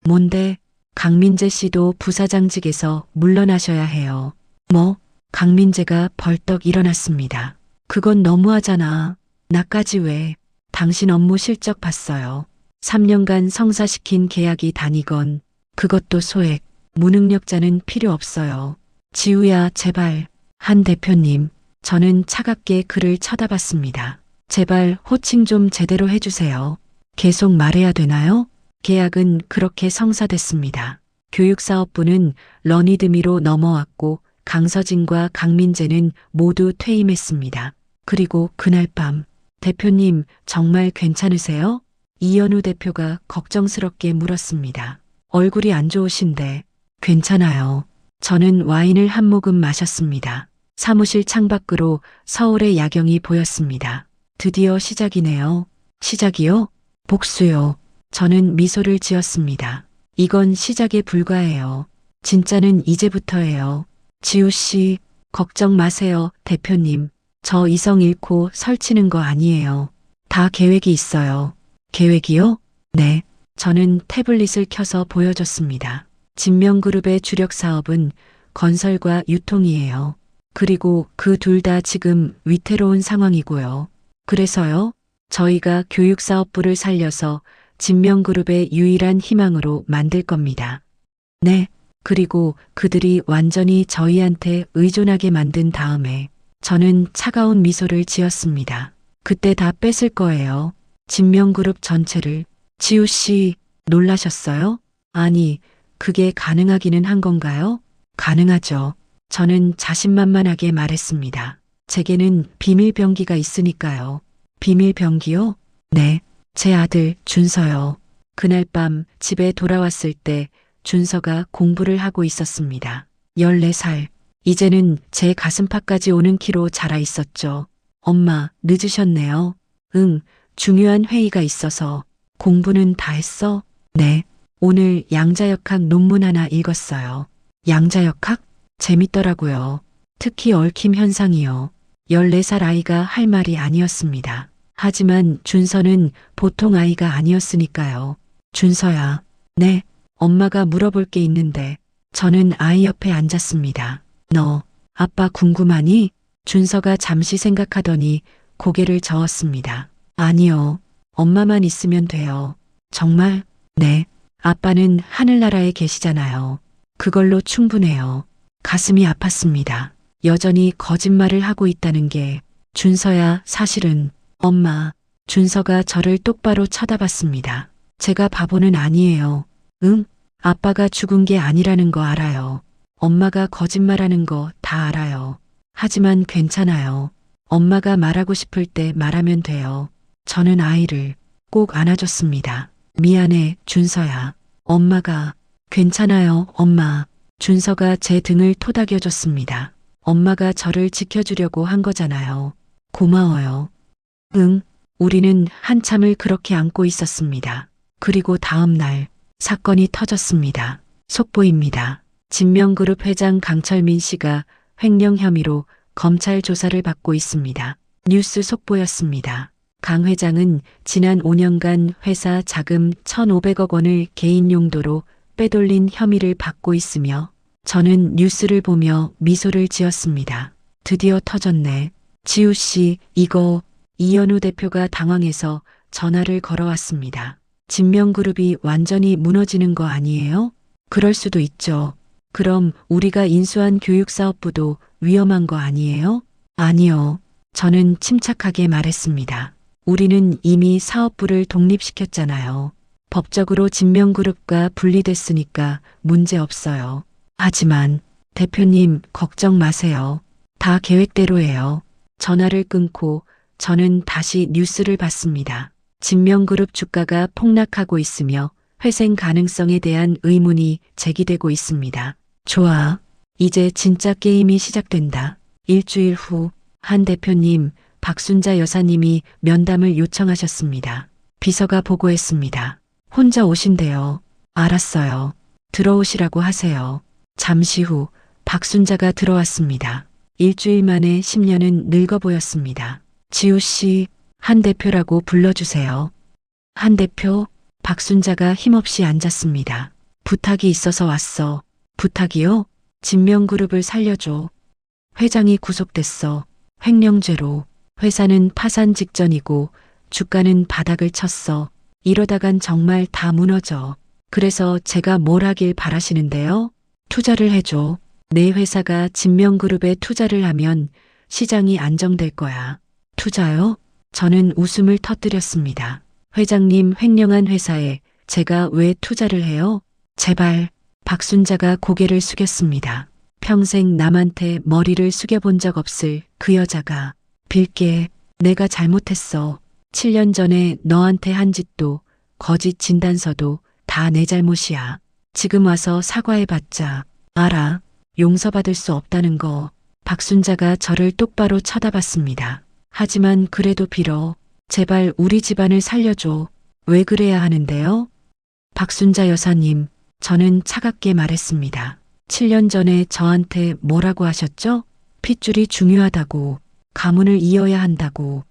[SPEAKER 1] 뭔데? 강민재 씨도 부사장직에서 물러나셔야 해요. 뭐? 강민재가 벌떡 일어났습니다. 그건 너무하잖아. 나까지 왜? 당신 업무 실적 봤어요. 3년간 성사시킨 계약이 다니건 그것도 소액. 무능력자는 필요 없어요. 지우야, 제발. 한 대표님, 저는 차갑게 그를 쳐다봤습니다. 제발 호칭 좀 제대로 해주세요. 계속 말해야 되나요? 계약은 그렇게 성사됐습니다. 교육사업부는 러니드미로 넘어왔고 강서진과 강민재는 모두 퇴임했습니다. 그리고 그날 밤, 대표님 정말 괜찮으세요? 이현우 대표가 걱정스럽게 물었습니다. 얼굴이 안 좋으신데. 괜찮아요. 저는 와인을 한 모금 마셨습니다. 사무실 창밖으로 서울의 야경이 보였습니다. 드디어 시작이네요. 시작이요? 복수요. 저는 미소를 지었습니다. 이건 시작에 불과해요. 진짜는 이제부터예요. 지우 씨, 걱정 마세요, 대표님. 저 이성 잃고 설치는 거 아니에요. 다 계획이 있어요. 계획이요? 네. 저는 태블릿을 켜서 보여줬습니다. 진명그룹의 주력 사업은 건설과 유통이에요. 그리고 그 둘 다 지금 위태로운 상황이고요. 그래서요, 저희가 교육사업부를 살려서 진명그룹의 유일한 희망으로 만들 겁니다. 네, 그리고 그들이 완전히 저희한테 의존하게 만든 다음에 저는 차가운 미소를 지었습니다. 그때 다 뺏을 거예요. 진명그룹 전체를. 지우 씨, 놀라셨어요? 아니, 그게 가능하기는 한 건가요? 가능하죠. 저는 자신만만하게 말했습니다. 제게는 비밀병기가 있으니까요. 비밀병기요? 네, 제 아들 준서요. 그날 밤 집에 돌아왔을 때 준서가 공부를 하고 있었습니다. 14살. 이제는 제 가슴팍까지 오는 키로 자라 있었죠. 엄마, 늦으셨네요. 응, 중요한 회의가 있어서. 공부는 다 했어? 네. 오늘 양자역학 논문 하나 읽었어요. 양자역학? 재밌더라고요. 특히 얽힘 현상이요. 14살 아이가 할 말이 아니었습니다. 하지만 준서는 보통 아이가 아니었으니까요. 준서야. 네. 엄마가 물어볼 게 있는데. 저는 아이 옆에 앉았습니다. 너, 아빠 궁금하니? 준서가 잠시 생각하더니 고개를 저었습니다. 아니요. 엄마만 있으면 돼요. 정말? 네. 아빠는 하늘나라에 계시잖아요. 그걸로 충분해요. 가슴이 아팠습니다. 여전히 거짓말을 하고 있다는 게. 준서야, 사실은. 엄마. 준서가 저를 똑바로 쳐다봤습니다. 제가 바보는 아니에요. 응? 아빠가 죽은 게 아니라는 거 알아요. 엄마가 거짓말하는 거 다 알아요. 하지만 괜찮아요. 엄마가 말하고 싶을 때 말하면 돼요. 저는 아이를 꼭 안아줬습니다. 미안해, 준서야. 엄마가 괜찮아요, 엄마. 준서가 제 등을 토닥여줬습니다. 엄마가 저를 지켜주려고 한 거잖아요. 고마워요. 응, 우리는 한참을 그렇게 안고 있었습니다. 그리고 다음 날 사건이 터졌습니다. 속보입니다. 진명그룹 회장 강철민 씨가 횡령 혐의로 검찰 조사를 받고 있습니다. 뉴스 속보였습니다. 강 회장은 지난 5년간 회사 자금 1,500억 원을 개인 용도로 빼돌린 혐의를 받고 있으며 저는 뉴스를 보며 미소를 지었습니다. 드디어 터졌네. 지우 씨, 이거 이현우 대표가 당황해서 전화를 걸어왔습니다. 진명그룹이 완전히 무너지는 거 아니에요? 그럴 수도 있죠. 그럼 우리가 인수한 교육사업부도 위험한 거 아니에요? 아니요. 저는 침착하게 말했습니다. 우리는 이미 사업부를 독립시켰잖아요. 법적으로 진명그룹과 분리됐으니까 문제 없어요. 하지만 대표님 걱정 마세요. 다 계획대로예요. 전화를 끊고 저는 다시 뉴스를 봤습니다. 진명그룹 주가가 폭락하고 있으며 회생 가능성에 대한 의문이 제기되고 있습니다. 좋아. 이제 진짜 게임이 시작된다. 일주일 후 한 대표님, 박순자 여사님이 면담을 요청하셨습니다. 비서가 보고했습니다. 혼자 오신대요. 알았어요. 들어오시라고 하세요. 잠시 후 박순자가 들어왔습니다. 일주일 만에 10년은 늙어 보였습니다. 지우 씨, 한 대표라고 불러주세요. 한 대표? 박순자가 힘없이 앉았습니다. 부탁이 있어서 왔어. 부탁이요? 진명그룹을 살려줘. 회장이 구속됐어. 횡령죄로. 회사는 파산 직전이고 주가는 바닥을 쳤어. 이러다간 정말 다 무너져. 그래서 제가 뭘 하길 바라시는데요? 투자를 해줘. 내 회사가 진명그룹에 투자를 하면 시장이 안정될 거야. 투자요? 저는 웃음을 터뜨렸습니다. 회장님 횡령한 회사에 제가 왜 투자를 해요? 제발. 박순자가 고개를 숙였습니다. 평생 남한테 머리를 숙여본 적 없을 그 여자가 빌게 내가 잘못했어. 7년 전에 너한테 한 짓도 거짓 진단서도 다 내 잘못이야. 지금 와서 사과해봤자 알아. 용서받을 수 없다는 거. 박순자가 저를 똑바로 쳐다봤습니다. 하지만 그래도 빌어. 제발 우리 집안을 살려줘. 왜 그래야 하는데요? 박순자 여사님, 저는 차갑게 말했습니다. 7년 전에 저한테 뭐라고 하셨죠? 핏줄이 중요하다고, 가문을 이어야 한다고.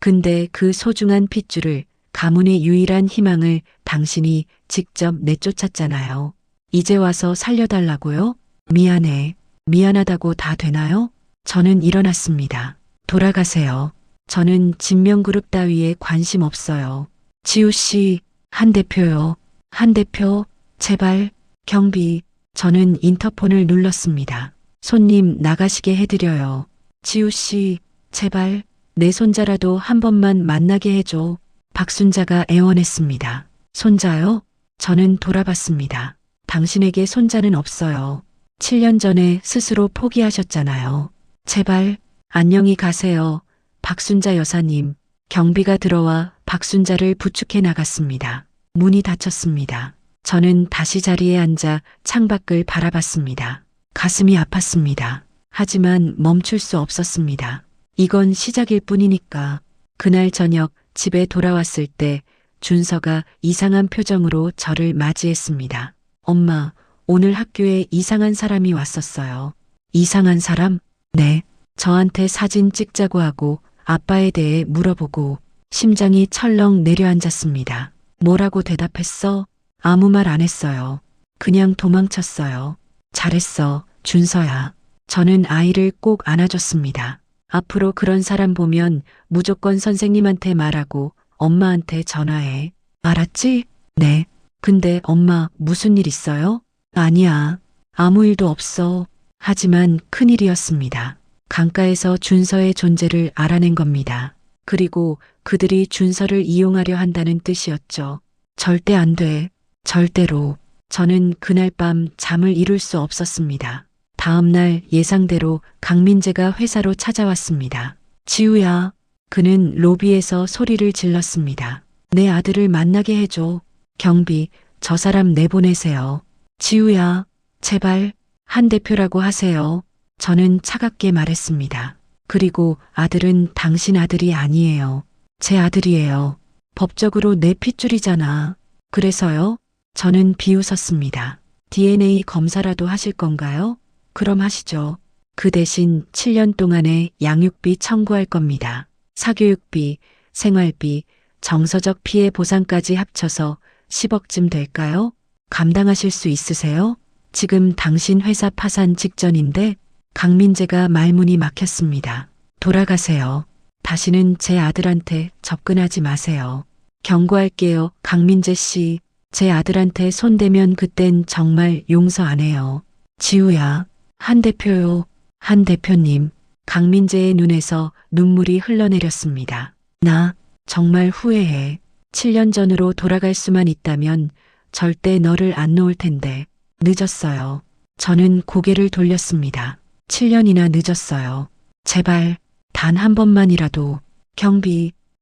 [SPEAKER 1] 근데 그 소중한 핏줄을, 가문의 유일한 희망을 당신이 직접 내쫓았잖아요. 이제 와서 살려달라고요? 미안해. 미안하다고 다 되나요? 저는 일어났습니다. 돌아가세요. 저는 진명그룹 따위에 관심 없어요. 지우 씨, 한 대표요. 한 대표, 제발, 경비. 저는 인터폰을 눌렀습니다. 손님 나가시게 해드려요. 지우 씨, 제발, 내 손자라도 한 번만 만나게 해줘. 박순자가 애원했습니다. 손자요? 저는 돌아봤습니다. 당신에게 손자는 없어요. 7년 전에 스스로 포기하셨잖아요. 제발, 안녕히 가세요. 박순자 여사님. 경비가 들어와 박순자를 부축해 나갔습니다. 문이 닫혔습니다. 저는 다시 자리에 앉아 창밖을 바라봤습니다. 가슴이 아팠습니다. 하지만 멈출 수 없었습니다. 이건 시작일 뿐이니까. 그날 저녁 집에 돌아왔을 때 준서가 이상한 표정으로 저를 맞이했습니다. 엄마, 오늘 학교에 이상한 사람이 왔었어요. 이상한 사람? 네. 저한테 사진 찍자고 하고 아빠에 대해 물어보고 심장이 철렁 내려앉았습니다. 뭐라고 대답했어? 아무 말 안 했어요. 그냥 도망쳤어요. 잘했어, 준서야. 저는 아이를 꼭 안아줬습니다. 앞으로 그런 사람 보면 무조건 선생님한테 말하고 엄마한테 전화해. 알았지? 네. 근데 엄마 무슨 일 있어요? 아니야. 아무 일도 없어. 하지만 큰일이었습니다. 강가에서 준서의 존재를 알아낸 겁니다. 그리고 그들이 준서를 이용하려 한다는 뜻이었죠. 절대 안 돼. 절대로. 저는 그날 밤 잠을 이룰 수 없었습니다. 다음 날 예상대로 강민재가 회사로 찾아왔습니다. 지우야. 그는 로비에서 소리를 질렀습니다. 내 아들을 만나게 해줘. 경비, 저 사람 내보내세요. 지우야, 제발, 한 대표라고 하세요. 저는 차갑게 말했습니다. 그리고 아들은 당신 아들이 아니에요. 제 아들이에요. 법적으로 내 핏줄이잖아. 그래서요? 저는 비웃었습니다. DNA 검사라도 하실 건가요? 그럼 하시죠. 그 대신 7년 동안의 양육비 청구할 겁니다. 사교육비, 생활비, 정서적 피해 보상까지 합쳐서 10억쯤 될까요? 감당하실 수 있으세요? 지금 당신 회사 파산 직전인데 강민재가 말문이 막혔습니다. 돌아가세요. 다시는 제 아들한테 접근하지 마세요. 경고할게요, 강민재 씨. 제 아들한테 손대면 그땐 정말 용서 안 해요. 지우야, 한 대표요. 한 대표님. 강민재의 눈에서 눈물이 흘러내렸습니다. 나 정말 후회해. 7년 전으로 돌아갈 수만 있다면 절대 너를 안 놓을 텐데 늦었어요. 저는 고개를 돌렸습니다. 7년이나 늦었어요. 제발 단 한 번만이라도.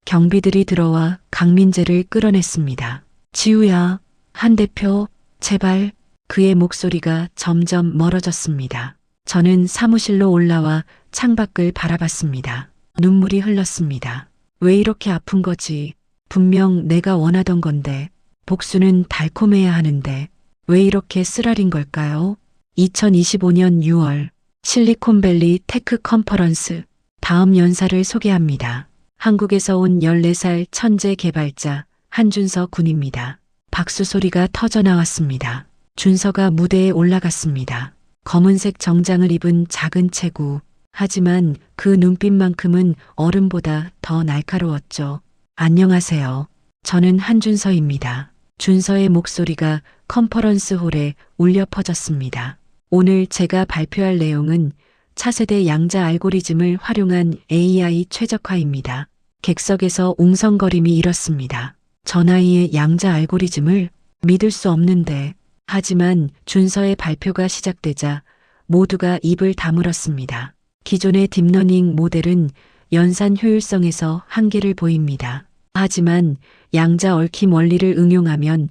[SPEAKER 1] 경비들이 들어와 강민재를 끌어냈습니다. 지우야, 한 대표, 제발. 그의 목소리가 점점 멀어졌습니다. 저는 사무실로 올라와 창밖을 바라봤습니다. 눈물이 흘렀습니다. 왜 이렇게 아픈 거지? 분명 내가 원하던 건데, 복수는 달콤해야 하는데, 왜 이렇게 쓰라린 걸까요? 2025년 6월, 실리콘밸리 테크 컨퍼런스. 다음 연사를 소개합니다. 한국에서 온 14살 천재 개발자 한준서 군입니다. 박수 소리가 터져 나왔습니다. 준서가 무대에 올라갔습니다. 검은색 정장을 입은 작은 체구. 하지만 그 눈빛만큼은 어른보다 더 날카로웠죠. 안녕하세요. 저는 한준서입니다. 준서의 목소리가 컨퍼런스 홀에 울려 퍼졌습니다. 오늘 제가 발표할 내용은 차세대 양자 알고리즘을 활용한 AI 최적화입니다. 객석에서 웅성거림이 일었습니다. 저 나이에 양자 알고리즘을 믿을 수 없는데. 하지만 준서의 발표가 시작되자 모두가 입을 다물었습니다. 기존의 딥러닝 모델은 연산 효율성에서 한계를 보입니다. 하지만 양자 얽힘 원리를 응용하면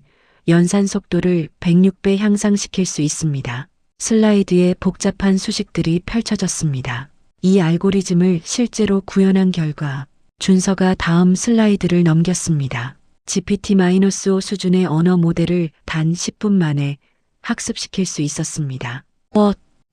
[SPEAKER 1] 연산 속도를 106배 향상시킬 수 있습니다. 슬라이드에 복잡한 수식들이 펼쳐졌습니다. 이 알고리즘을 실제로 구현한 결과 준서가 다음 슬라이드를 넘겼습니다. GPT-5 수준의 언어 모델을 단 10분 만에 학습시킬 수 있었습니다.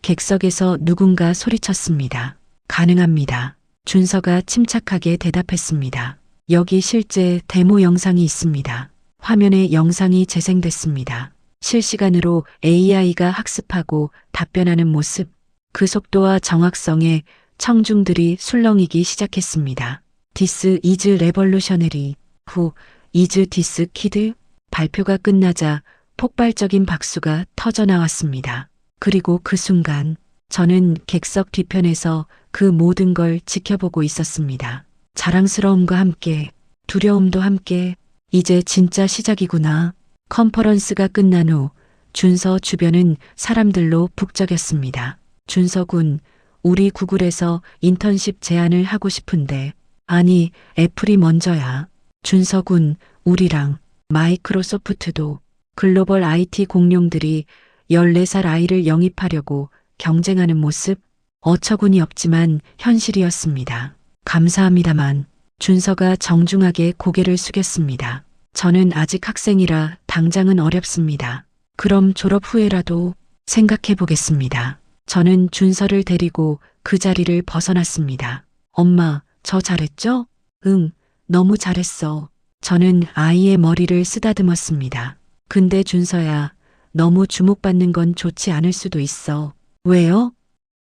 [SPEAKER 1] 객석에서 누군가 소리쳤습니다. 가능합니다. 준서가 침착하게 대답했습니다. 여기 실제 데모 영상이 있습니다. 화면에 영상이 재생됐습니다. 실시간으로 AI가 학습하고 답변하는 모습, 그 속도와 정확성에 청중들이 술렁이기 시작했습니다. This is revolutionary. Who is this kid? 발표가 끝나자 폭발적인 박수가 터져 나왔습니다. 그리고 그 순간 저는 객석 뒤편에서 그 모든 걸 지켜보고 있었습니다. 자랑스러움과 함께 두려움도 함께 이제 진짜 시작이구나. 컨퍼런스가 끝난 후 준서 주변은 사람들로 북적였습니다. 준서 군, 우리 구글에서 인턴십 제안을 하고 싶은데. 아니, 애플이 먼저야. 준서 군, 우리랑 마이크로소프트도. 글로벌 IT 공룡들이 14살 아이를 영입하려고 경쟁하는 모습. 어처구니 없지만 현실이었습니다. 감사합니다만. 준서가 정중하게 고개를 숙였습니다. 저는 아직 학생이라 당장은 어렵습니다. 그럼 졸업 후에라도 생각해 보겠습니다. 저는 준서를 데리고 그 자리를 벗어났습니다. 엄마, 저 잘했죠? 응, 너무 잘했어. 저는 아이의 머리를 쓰다듬었습니다. 근데 준서야, 너무 주목받는 건 좋지 않을 수도 있어. 왜요?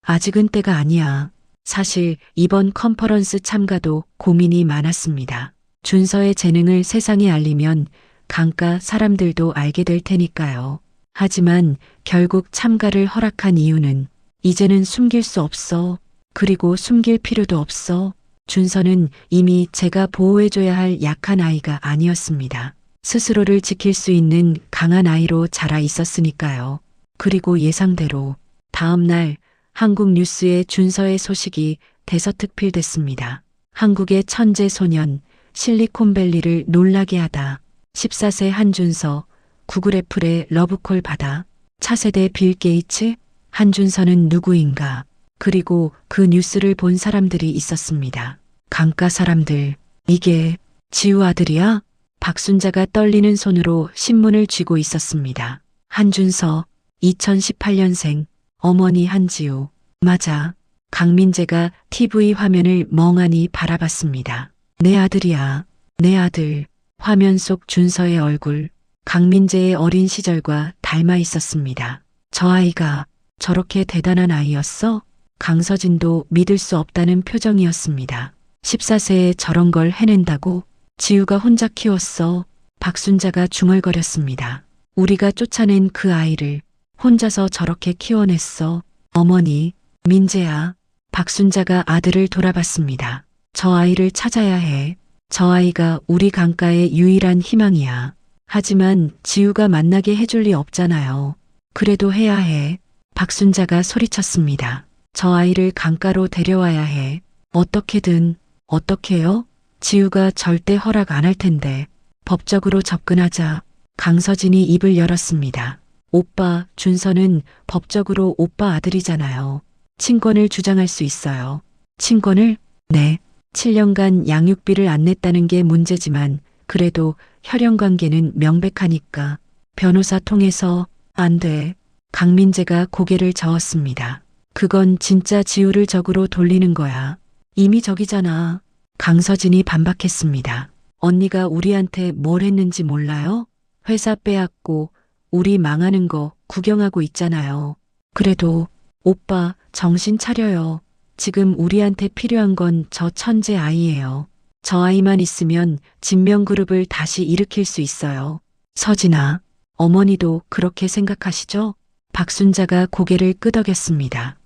[SPEAKER 1] 아직은 때가 아니야. 사실 이번 컨퍼런스 참가도 고민이 많았습니다. 준서의 재능을 세상에 알리면 강가 사람들도 알게 될 테니까요. 하지만 결국 참가를 허락한 이유는 이제는 숨길 수 없어. 그리고 숨길 필요도 없어. 준서는 이미 제가 보호해줘야 할 약한 아이가 아니었습니다. 스스로를 지킬 수 있는 강한 아이로 자라 있었으니까요. 그리고 예상대로 다음 날 한국 뉴스에 준서의 소식이 대서특필됐습니다. 한국의 천재 소년 실리콘밸리를 놀라게 하다. 14세 한준서 구글 애플의 러브콜 받아. 차세대 빌 게이츠 한준서는 누구인가? 그리고 그 뉴스를 본 사람들이 있었습니다. 강가 사람들. 이게 지우 아들이야? 박순자가 떨리는 손으로 신문을 쥐고 있었습니다. 한준서 2018년생 어머니 한지우. 맞아. 강민재가 TV 화면을 멍하니 바라봤습니다. 내 아들이야. 내 아들. 화면 속 준서의 얼굴. 강민재의 어린 시절과 닮아 있었습니다. 저 아이가 저렇게 대단한 아이였어? 강서진도 믿을 수 없다는 표정이었습니다. 14세에 저런 걸 해낸다고? 지우가 혼자 키웠어. 박순자가 중얼거렸습니다. 우리가 쫓아낸 그 아이를 혼자서 저렇게 키워냈어. 어머니, 민재야. 박순자가 아들을 돌아봤습니다. 저 아이를 찾아야 해. 저 아이가 우리 강가의 유일한 희망이야. 하지만 지우가 만나게 해줄 리 없잖아요. 그래도 해야 해. 박순자가 소리쳤습니다. 저 아이를 강가로 데려와야 해. 어떻게든. 어떻게요? 지우가 절대 허락 안 할 텐데. 법적으로 접근하자. 강서진이 입을 열었습니다. 오빠, 준서는 법적으로 오빠 아들이잖아요. 친권을 주장할 수 있어요. 친권을? 네. 7년간 양육비를 안 냈다는 게 문제지만 그래도 혈연 관계는 명백하니까 변호사 통해서. 안 돼. 강민재가 고개를 저었습니다. 그건 진짜 지우를 적으로 돌리는 거야. 이미 적이잖아. 강서진이 반박했습니다. 언니가 우리한테 뭘 했는지 몰라요? 회사 빼앗고 우리 망하는 거 구경하고 있잖아요. 그래도 오빠 정신 차려요. 지금 우리한테 필요한 건 저 천재 아이예요. 저 아이만 있으면 진명그룹을 다시 일으킬 수 있어요. 서진아, 어머니도 그렇게 생각하시죠? 박순자가 고개를 끄덕였습니다.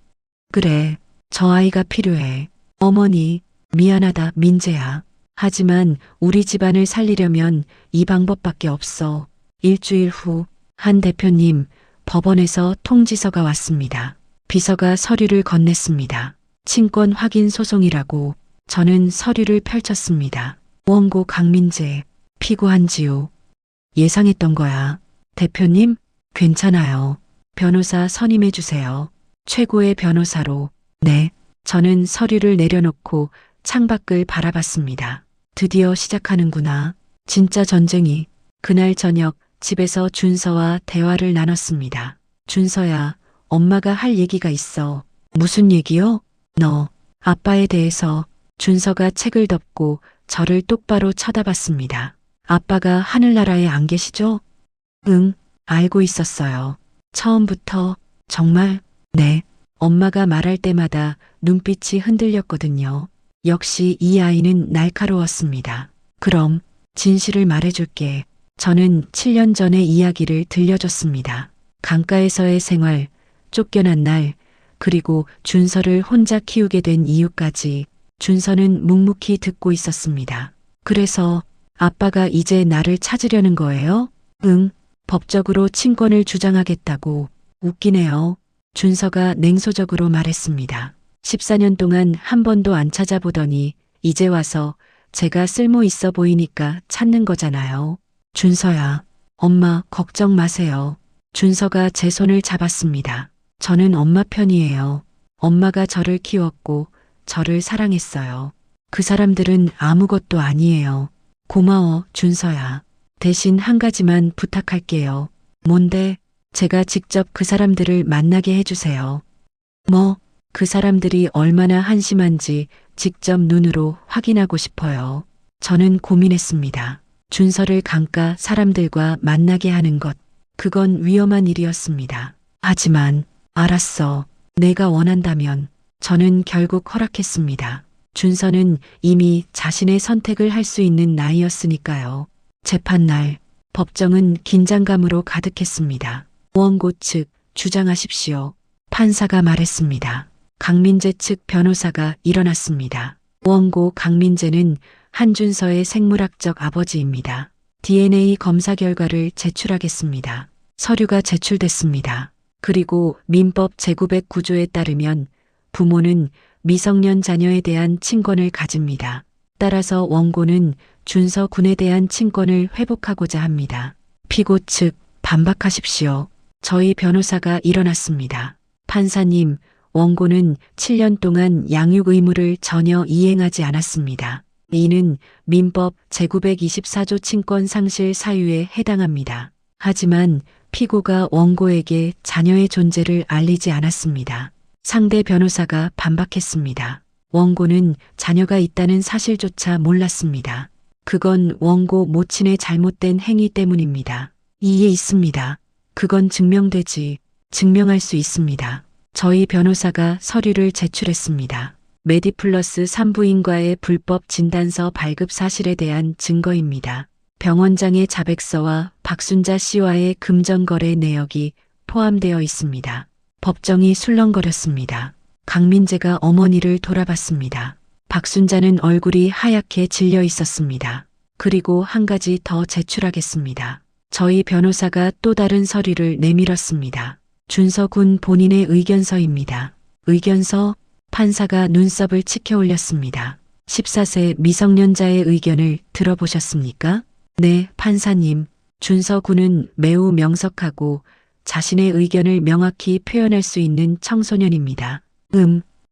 [SPEAKER 1] 그래, 저 아이가 필요해. 어머니, 미안하다, 민재야. 하지만 우리 집안을 살리려면 이 방법밖에 없어. 일주일 후, 한 대표님, 법원에서 통지서가 왔습니다. 비서가 서류를 건넸습니다. 친권 확인 소송이라고. 저는 서류를 펼쳤습니다. 원고 강민재, 피고 한지우. 예상했던 거야. 대표님, 괜찮아요. 변호사 선임해 주세요. 최고의 변호사로. 네. 저는 서류를 내려놓고 창밖을 바라봤습니다. 드디어 시작하는구나. 진짜 전쟁이. 그날 저녁 집에서 준서와 대화를 나눴습니다. 준서야, 엄마가 할 얘기가 있어. 무슨 얘기요? 너, 아빠에 대해서. 준서가 책을 덮고 저를 똑바로 쳐다봤습니다. 아빠가 하늘나라에 안 계시죠? 응, 알고 있었어요. 처음부터. 정말? 네. 엄마가 말할 때마다 눈빛이 흔들렸거든요. 역시 이 아이는 날카로웠습니다. 그럼 진실을 말해줄게. 저는 7년 전의 이야기를 들려줬습니다. 강가에서의 생활, 쫓겨난 날, 그리고 준서를 혼자 키우게 된 이유까지. 준서는 묵묵히 듣고 있었습니다. 그래서 아빠가 이제 나를 찾으려는 거예요? 응, 법적으로 친권을 주장하겠다고. 웃기네요. 준서가 냉소적으로 말했습니다. 14년 동안 한 번도 안 찾아보더니 이제 와서 제가 쓸모 있어 보이니까 찾는 거잖아요. 준서야, 엄마 걱정 마세요. 준서가 제 손을 잡았습니다. 저는 엄마 편이에요. 엄마가 저를 키웠고 저를 사랑했어요. 그 사람들은 아무것도 아니에요. 고마워, 준서야. 대신 한 가지만 부탁할게요. 뭔데? 제가 직접 그 사람들을 만나게 해주세요. 뭐, 그 사람들이 얼마나 한심한지 직접 눈으로 확인하고 싶어요. 저는 고민했습니다. 준서를 강가 사람들과 만나게 하는 것, 그건 위험한 일이었습니다. 하지만, 알았어. 내가 원한다면. 저는 결국 허락했습니다. 준서는 이미 자신의 선택을 할 수 있는 나이였으니까요. 재판날, 법정은 긴장감으로 가득했습니다. 원고 측, 주장하십시오. 판사가 말했습니다. 강민재 측 변호사가 일어났습니다. 원고 강민재는 한준서의 생물학적 아버지입니다. DNA 검사 결과를 제출하겠습니다. 서류가 제출됐습니다. 그리고 민법 제909조에 따르면 부모는 미성년 자녀에 대한 친권을 가집니다. 따라서 원고는 준서 군에 대한 친권을 회복하고자 합니다. 피고 측 반박하십시오. 저희 변호사가 일어났습니다. 판사님, 원고는 7년 동안 양육 의무를 전혀 이행하지 않았습니다. 이는 민법 제924조 친권 상실 사유에 해당합니다. 하지만 피고가 원고에게 자녀의 존재를 알리지 않았습니다. 상대 변호사가 반박했습니다. 원고는 자녀가 있다는 사실조차 몰랐습니다. 그건 원고 모친의 잘못된 행위 때문입니다. 이에 있습니다. 그건 증명할 수 있습니다. 저희 변호사가 서류를 제출했습니다. 메디플러스 산부인과의 불법 진단서 발급 사실에 대한 증거입니다. 병원장의 자백서와 박순자 씨와의 금전거래 내역이 포함되어 있습니다. 법정이 술렁거렸습니다. 강민재가 어머니를 돌아봤습니다. 박순자는 얼굴이 하얗게 질려 있었습니다. 그리고 한 가지 더 제출하겠습니다. 저희 변호사가 또 다른 서류를 내밀었습니다. 준서 군 본인의 의견서입니다. 의견서? 판사가 눈썹을 치켜 올렸습니다. 14세 미성년자의 의견을 들어보셨습니까? 네, 판사님. 준서 군은 매우 명석하고 자신의 의견을 명확히 표현할 수 있는 청소년입니다.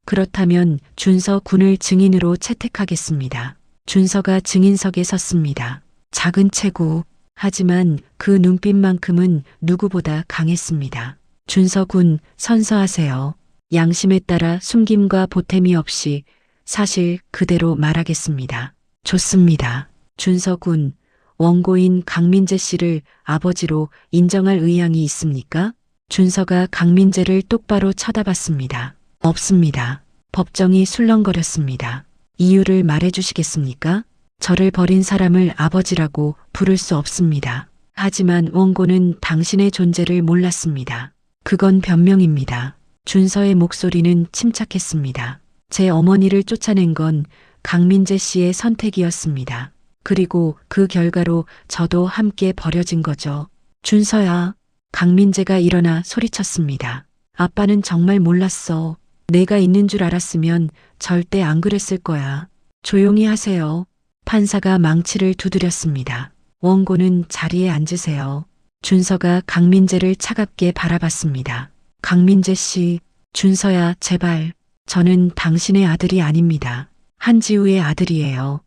[SPEAKER 1] 그렇다면 준서 군을 증인으로 채택하겠습니다. 준서가 증인석에 섰습니다. 작은 체구. 하지만 그 눈빛만큼은 누구보다 강했습니다. 준서 군, 선서하세요. 양심에 따라 숨김과 보탬이 없이 사실 그대로 말하겠습니다. 좋습니다. 준서 군, 원고인 강민재 씨를 아버지로 인정할 의향이 있습니까? 준서가 강민재를 똑바로 쳐다봤습니다. 없습니다. 법정이 술렁거렸습니다. 이유를 말해주시겠습니까? 저를 버린 사람을 아버지라고 부를 수 없습니다. 하지만 원고는 당신의 존재를 몰랐습니다. 그건 변명입니다. 준서의 목소리는 침착했습니다. 제 어머니를 쫓아낸 건 강민재 씨의 선택이었습니다. 그리고 그 결과로 저도 함께 버려진 거죠. 준서야. 강민재가 일어나 소리쳤습니다. 아빠는 정말 몰랐어. 내가 있는 줄 알았으면 절대 안 그랬을 거야. 조용히 하세요. 판사가 망치를 두드렸습니다. 원고는 자리에 앉으세요. 준서가 강민재를 차갑게 바라봤습니다. 강민재 씨, 준서야, 제발. 저는 당신의 아들이 아닙니다. 한지우의 아들이에요.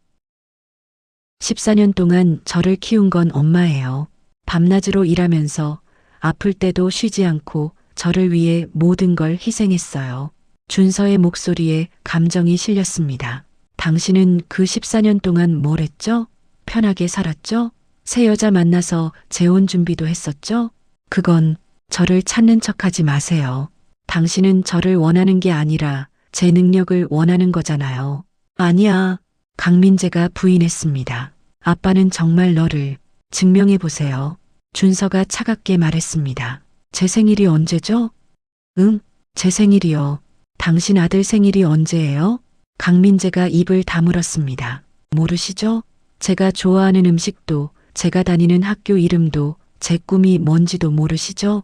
[SPEAKER 1] 14년 동안 저를 키운 건 엄마예요. 밤낮으로 일하면서 아플 때도 쉬지 않고 저를 위해 모든 걸 희생했어요. 준서의 목소리에 감정이 실렸습니다. 당신은 그 14년 동안 뭘 했죠? 편하게 살았죠? 새 여자 만나서 재혼 준비도 했었죠? 그건 저를 찾는 척하지 마세요. 당신은 저를 원하는 게 아니라 제 능력을 원하는 거잖아요. 아니야. 강민재가 부인했습니다. 아빠는 정말 너를 증명해 보세요. 준서가 차갑게 말했습니다. 제 생일이 언제죠? 제 생일이요. 당신 아들 생일이 언제예요? 강민재가 입을 다물었습니다. 모르시죠? 제가 좋아하는 음식도, 제가 다니는 학교 이름도, 제 꿈이 뭔지도 모르시죠?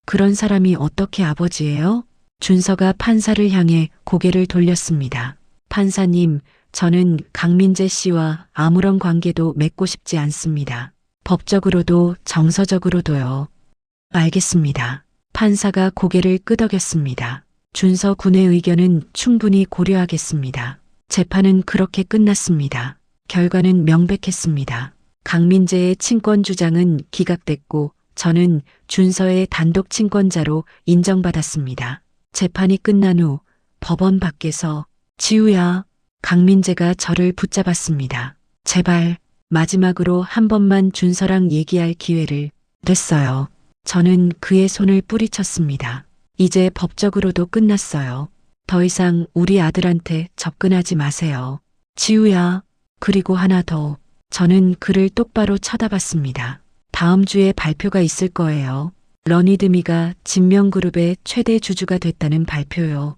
[SPEAKER 1] 그런 사람이 어떻게 아버지예요? 준서가 판사를 향해 고개를 돌렸습니다. 판사님, 저는 강민재 씨와 아무런 관계도 맺고 싶지 않습니다. 법적으로도 정서적으로도요. 알겠습니다. 판사가 고개를 끄덕였습니다. 준서 군의 의견은 충분히 고려하겠습니다. 재판은 그렇게 끝났습니다. 결과는 명백했습니다. 강민재의 친권 주장은 기각됐고 저는 준서의 단독 친권자로 인정받았습니다. 재판이 끝난 후 법원 밖에서 지우야, 강민재가 저를 붙잡았습니다. 제발 마지막으로 한 번만 준서랑 얘기할 기회를. 됐어요. 저는 그의 손을 뿌리쳤습니다. 이제 법적으로도 끝났어요. 더 이상 우리 아들한테 접근하지 마세요. 지우야. 그리고 하나 더. 저는 그를 똑바로 쳐다봤습니다. 다음 주에 발표가 있을 거예요. 러니드미가 진명그룹의 최대 주주가 됐다는 발표요.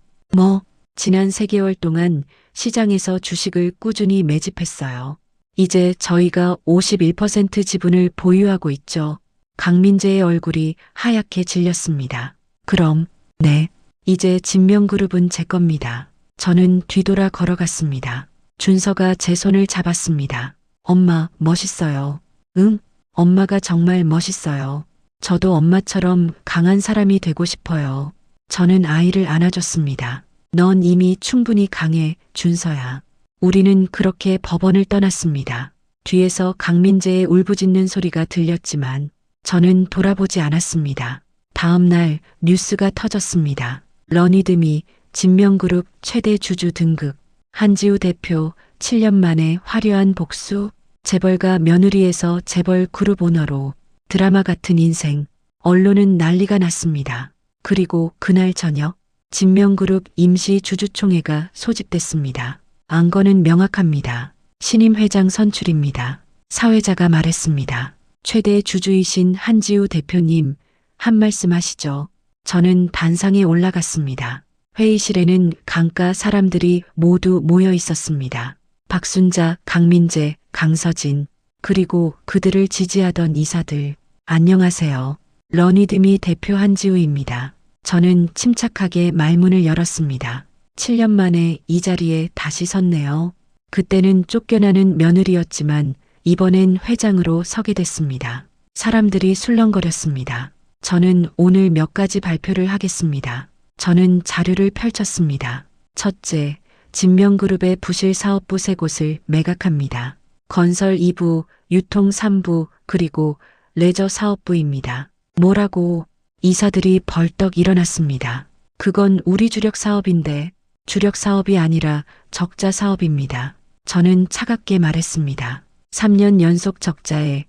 [SPEAKER 1] 지난 3개월 동안 시장에서 주식을 꾸준히 매집했어요. 이제 저희가 51% 지분을 보유하고 있죠. 강민재의 얼굴이 하얗게 질렸습니다. 그럼, 네, 이제 진명그룹은 제 겁니다. 저는 뒤돌아 걸어갔습니다. 준서가 제 손을 잡았습니다. 엄마, 멋있어요. 응? 엄마가 정말 멋있어요. 저도 엄마처럼 강한 사람이 되고 싶어요. 저는 아이를 안아줬습니다. 넌 이미 충분히 강해, 준서야. 우리는 그렇게 법원을 떠났습니다. 뒤에서 강민재의 울부짖는 소리가 들렸지만 저는 돌아보지 않았습니다. 다음 날 뉴스가 터졌습니다. 러니드미 진명그룹 최대 주주 등극, 한지우 대표 7년 만에 화려한 복수, 재벌가 며느리에서 재벌 그룹 오너로 드라마 같은 인생, 언론은 난리가 났습니다. 그리고 그날 저녁 진명그룹 임시 주주총회가 소집됐습니다. 안건은 명확합니다. 신임 회장 선출입니다. 사회자가 말했습니다. 최대 주주이신 한지우 대표님, 한 말씀 하시죠. 저는 단상에 올라갔습니다. 회의실에는 강가 사람들이 모두 모여 있었습니다. 박순자, 강민재, 강서진, 그리고 그들을 지지하던 이사들. 안녕하세요. 러니드미 대표 한지우입니다. 저는 침착하게 말문을 열었습니다. 7년 만에 이 자리에 다시 섰네요. 그때는 쫓겨나는 며느리였지만 이번엔 회장으로 서게 됐습니다. 사람들이 술렁거렸습니다. 저는 오늘 몇 가지 발표를 하겠습니다. 저는 자료를 펼쳤습니다. 첫째, 진명그룹의 부실 사업부 3곳을 매각합니다. 건설 2부, 유통 3부, 그리고 레저 사업부입니다. 뭐라고? 이사들이 벌떡 일어났습니다. 그건 우리 주력 사업인데 주력 사업이 아니라 적자 사업입니다. 저는 차갑게 말했습니다. 3년 연속 적자에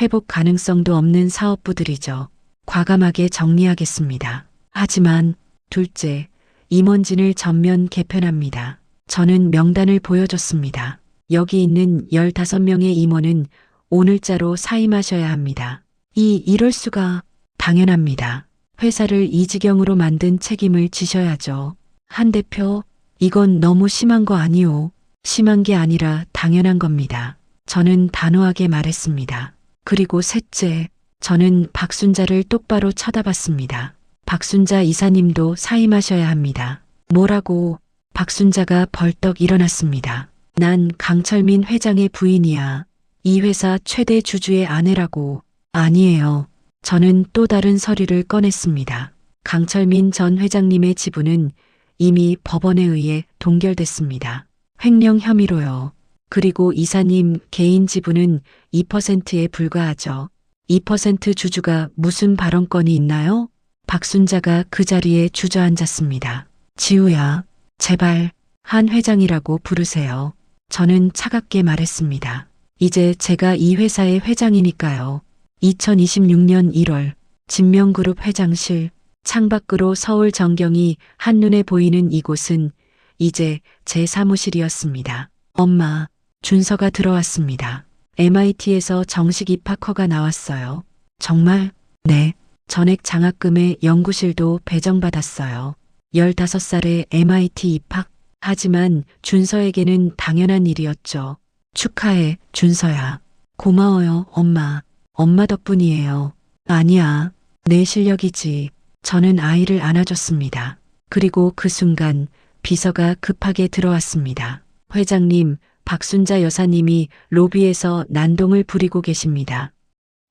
[SPEAKER 1] 회복 가능성도 없는 사업부들이죠. 과감하게 정리하겠습니다. 하지만 둘째, 임원진을 전면 개편합니다. 저는 명단을 보여줬습니다. 여기 있는 15명의 임원은 오늘자로 사임하셔야 합니다. 이럴 수가. 당연합니다. 회사를 이 지경으로 만든 책임을 지셔야죠. 한 대표, 이건 너무 심한 거 아니오. 심한 게 아니라 당연한 겁니다. 저는 단호하게 말했습니다. 그리고 셋째, 저는 박순자를 똑바로 쳐다봤습니다. 박순자 이사님도 사임하셔야 합니다. 뭐라고? 박순자가 벌떡 일어났습니다. 난 강철민 회장의 부인이야. 이 회사 최대 주주의 아내라고. 아니에요. 저는 또 다른 서류를 꺼냈습니다. 강철민 전 회장님의 지분은 이미 법원에 의해 동결됐습니다. 횡령 혐의로요. 그리고 이사님 개인 지분은 2%에 불과하죠. 2% 주주가 무슨 발언권이 있나요? 박순자가 그 자리에 주저앉았습니다. 지우야, 제발 한 회장이라고 부르세요. 저는 차갑게 말했습니다. 이제 제가 이 회사의 회장이니까요. 2026년 1월 진명그룹 회장실 창밖으로 서울 전경이 한눈에 보이는 이곳은 이제 제 사무실이었습니다. 엄마, 준서가 들어왔습니다. MIT에서 정식 입학 허가 나왔어요. 정말? 네. 전액 장학금에 연구실도 배정받았어요. 15살에 MIT 입학. 하지만 준서에게는 당연한 일이었죠. 축하해, 준서야. 고마워요, 엄마. 엄마 덕분이에요. 아니야, 내 실력이지. 저는 아이를 안아줬습니다. 그리고 그 순간 비서가 급하게 들어왔습니다. 회장님, 박순자 여사님이 로비에서 난동을 부리고 계십니다.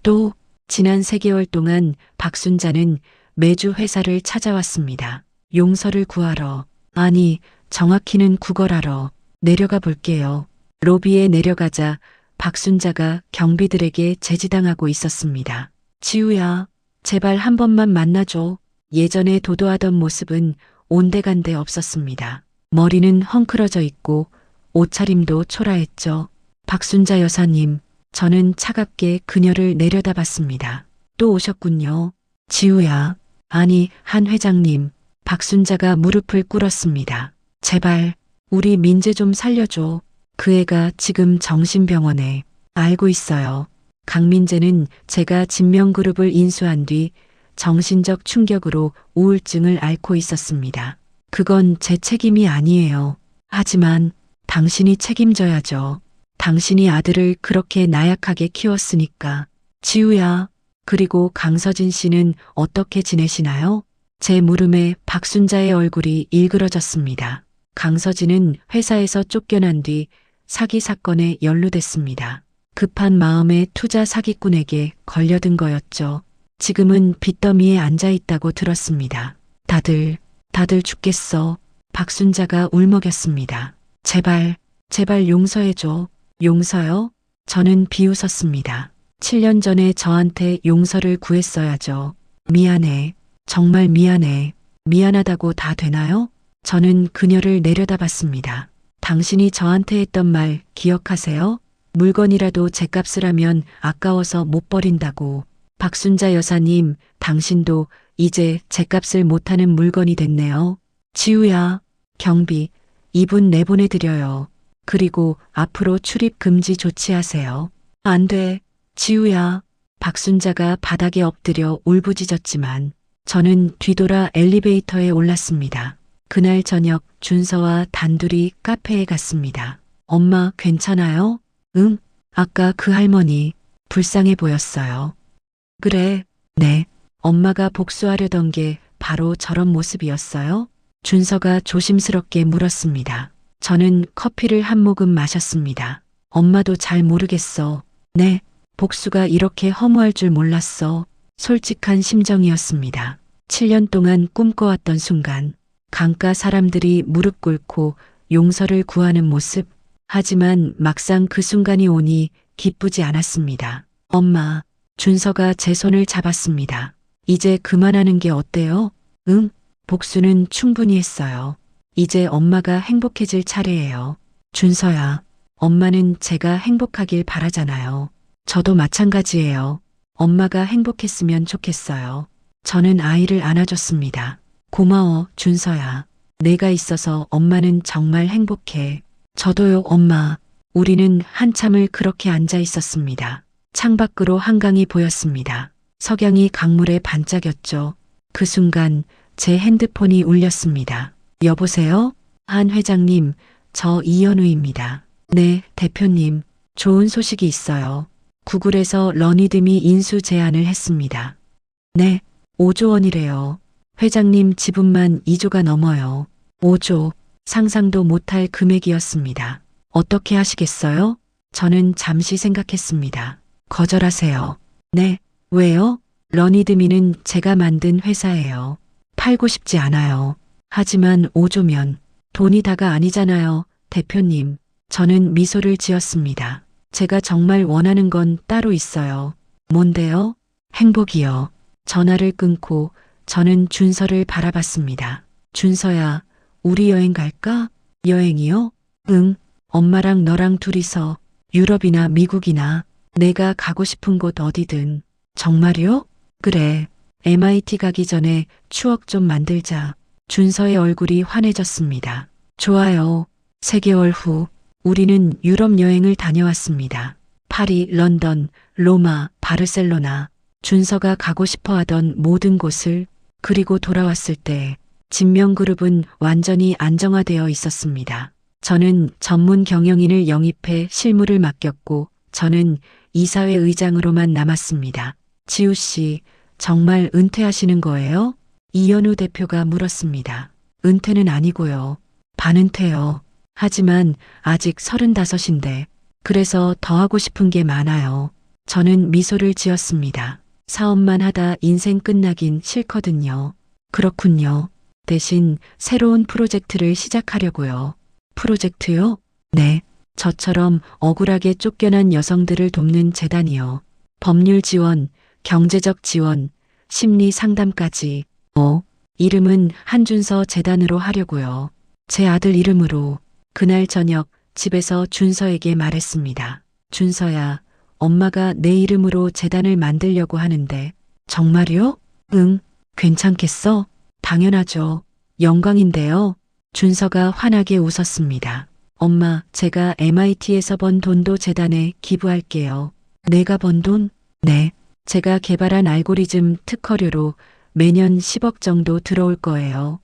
[SPEAKER 1] 또 지난 3개월 동안 박순자는 매주 회사를 찾아왔습니다. 용서를 구하러, 아니 정확히는 구걸하러. 내려가 볼게요. 로비에 내려가자 박순자가 경비들에게 제지당하고 있었습니다. 지우야, 제발 한 번만 만나줘. 예전에 도도하던 모습은 온데간데 없었습니다. 머리는 헝클어져 있고 옷차림도 초라했죠. 박순자 여사님, 저는 차갑게 그녀를 내려다봤습니다. 또 오셨군요. 지우야, 아니 한 회장님. 박순자가 무릎을 꿇었습니다. 제발 우리 민재 좀 살려줘. 그 애가 지금 정신병원에. 알고 있어요. 강민재는 제가 진명그룹을 인수한 뒤 정신적 충격으로 우울증을 앓고 있었습니다. 그건 제 책임이 아니에요. 하지만 당신이 책임져야죠. 당신이 아들을 그렇게 나약하게 키웠으니까. 지우야, 그리고 강서진 씨는 어떻게 지내시나요? 제 물음에 박순자의 얼굴이 일그러졌습니다. 강서진은 회사에서 쫓겨난 뒤 사기 사건에 연루됐습니다. 급한 마음에 투자 사기꾼에게 걸려든 거였죠. 지금은 빚더미에 앉아 있다고 들었습니다. 다들 죽겠어. 박순자가 울먹였습니다. 제발 용서해줘. 용서요? 저는 비웃었습니다. 7년 전에 저한테 용서를 구했어야죠. 미안해. 정말 미안해. 미안하다고 다 되나요? 저는 그녀를 내려다봤습니다. 당신이 저한테 했던 말 기억하세요? 물건이라도 제값을 하면 아까워서 못 버린다고. 박순자 여사님, 당신도 이제 제값을 못하는 물건이 됐네요. 지우야, 경비, 이분 내보내드려요. 그리고 앞으로 출입 금지 조치하세요. 안 돼, 지우야. 박순자가 바닥에 엎드려 울부짖었지만 저는 뒤돌아 엘리베이터에 올랐습니다. 그날 저녁 준서와 단둘이 카페에 갔습니다. 엄마 괜찮아요? 응, 아까 그 할머니 불쌍해 보였어요. 그래, 네. 엄마가 복수하려던 게 바로 저런 모습이었어요? 준서가 조심스럽게 물었습니다. 저는 커피를 한 모금 마셨습니다. 엄마도 잘 모르겠어. 네, 복수가 이렇게 허무할 줄 몰랐어. 솔직한 심정이었습니다. 7년 동안 꿈꿔왔던 순간, 강가 사람들이 무릎 꿇고 용서를 구하는 모습. 하지만 막상 그 순간이 오니 기쁘지 않았습니다. 엄마, 준서가 제 손을 잡았습니다. 이제 그만하는 게 어때요? 응, 복수는 충분히 했어요. 이제 엄마가 행복해질 차례예요. 준서야, 엄마는 제가 행복하길 바라잖아요. 저도 마찬가지예요. 엄마가 행복했으면 좋겠어요. 저는 아이를 안아줬습니다. 고마워, 준서야. 내가 있어서 엄마는 정말 행복해. 저도요, 엄마. 우리는 한참을 그렇게 앉아 있었습니다. 창밖으로 한강이 보였습니다. 석양이 강물에 반짝였죠. 그 순간 제 핸드폰이 울렸습니다. 여보세요? 한 회장님, 저 이현우입니다. 네, 대표님. 좋은 소식이 있어요. 구글에서 러니드미 인수 제안을 했습니다. 네, 5조 원이래요. 회장님 지분만 2조가 넘어요. 5조, 상상도 못할 금액이었습니다. 어떻게 하시겠어요? 저는 잠시 생각했습니다. 거절하세요. 네, 왜요? 러니드미는 제가 만든 회사예요. 팔고 싶지 않아요. 하지만 5조면 돈이 다가 아니잖아요, 대표님. 저는 미소를 지었습니다. 제가 정말 원하는 건 따로 있어요. 뭔데요? 행복이요. 전화를 끊고 저는 준서를 바라봤습니다. 준서야, 우리 여행 갈까? 여행이요? 응, 엄마랑 너랑 둘이서 유럽이나 미국이나 내가 가고 싶은 곳 어디든. 정말요? 그래. MIT 가기 전에 추억 좀 만들자. 준서의 얼굴이 환해졌습니다. 좋아요. 3개월 후 우리는 유럽 여행을 다녀왔습니다. 파리, 런던, 로마, 바르셀로나. 준서가 가고 싶어 하던 모든 곳을. 그리고 돌아왔을 때 진명그룹은 완전히 안정화되어 있었습니다. 저는 전문 경영인을 영입해 실무를 맡겼고 저는 이사회 의장으로만 남았습니다. 지우 씨, 정말 은퇴하시는 거예요? 이현우 대표가 물었습니다. 은퇴는 아니고요. 반은퇴요. 하지만 아직 35인데 그래서 더 하고 싶은 게 많아요. 저는 미소를 지었습니다. 사업만 하다 인생 끝나긴 싫거든요. 그렇군요. 대신 새로운 프로젝트를 시작하려고요. 프로젝트요? 네. 저처럼 억울하게 쫓겨난 여성들을 돕는 재단이요. 법률 지원, 경제적 지원, 심리 상담까지. 이름은 한준서 재단으로 하려고요. 제 아들 이름으로. 그날 저녁 집에서 준서에게 말했습니다. 준서야, 엄마가 내 이름으로 재단을 만들려고 하는데. 정말요? 응, 괜찮겠어? 당연하죠. 영광인데요. 준서가 환하게 웃었습니다. 엄마, 제가 MIT에서 번 돈도 재단에 기부할게요. 내가 번 돈? 네. 제가 개발한 알고리즘 특허료로 매년 10억 정도 들어올 거예요.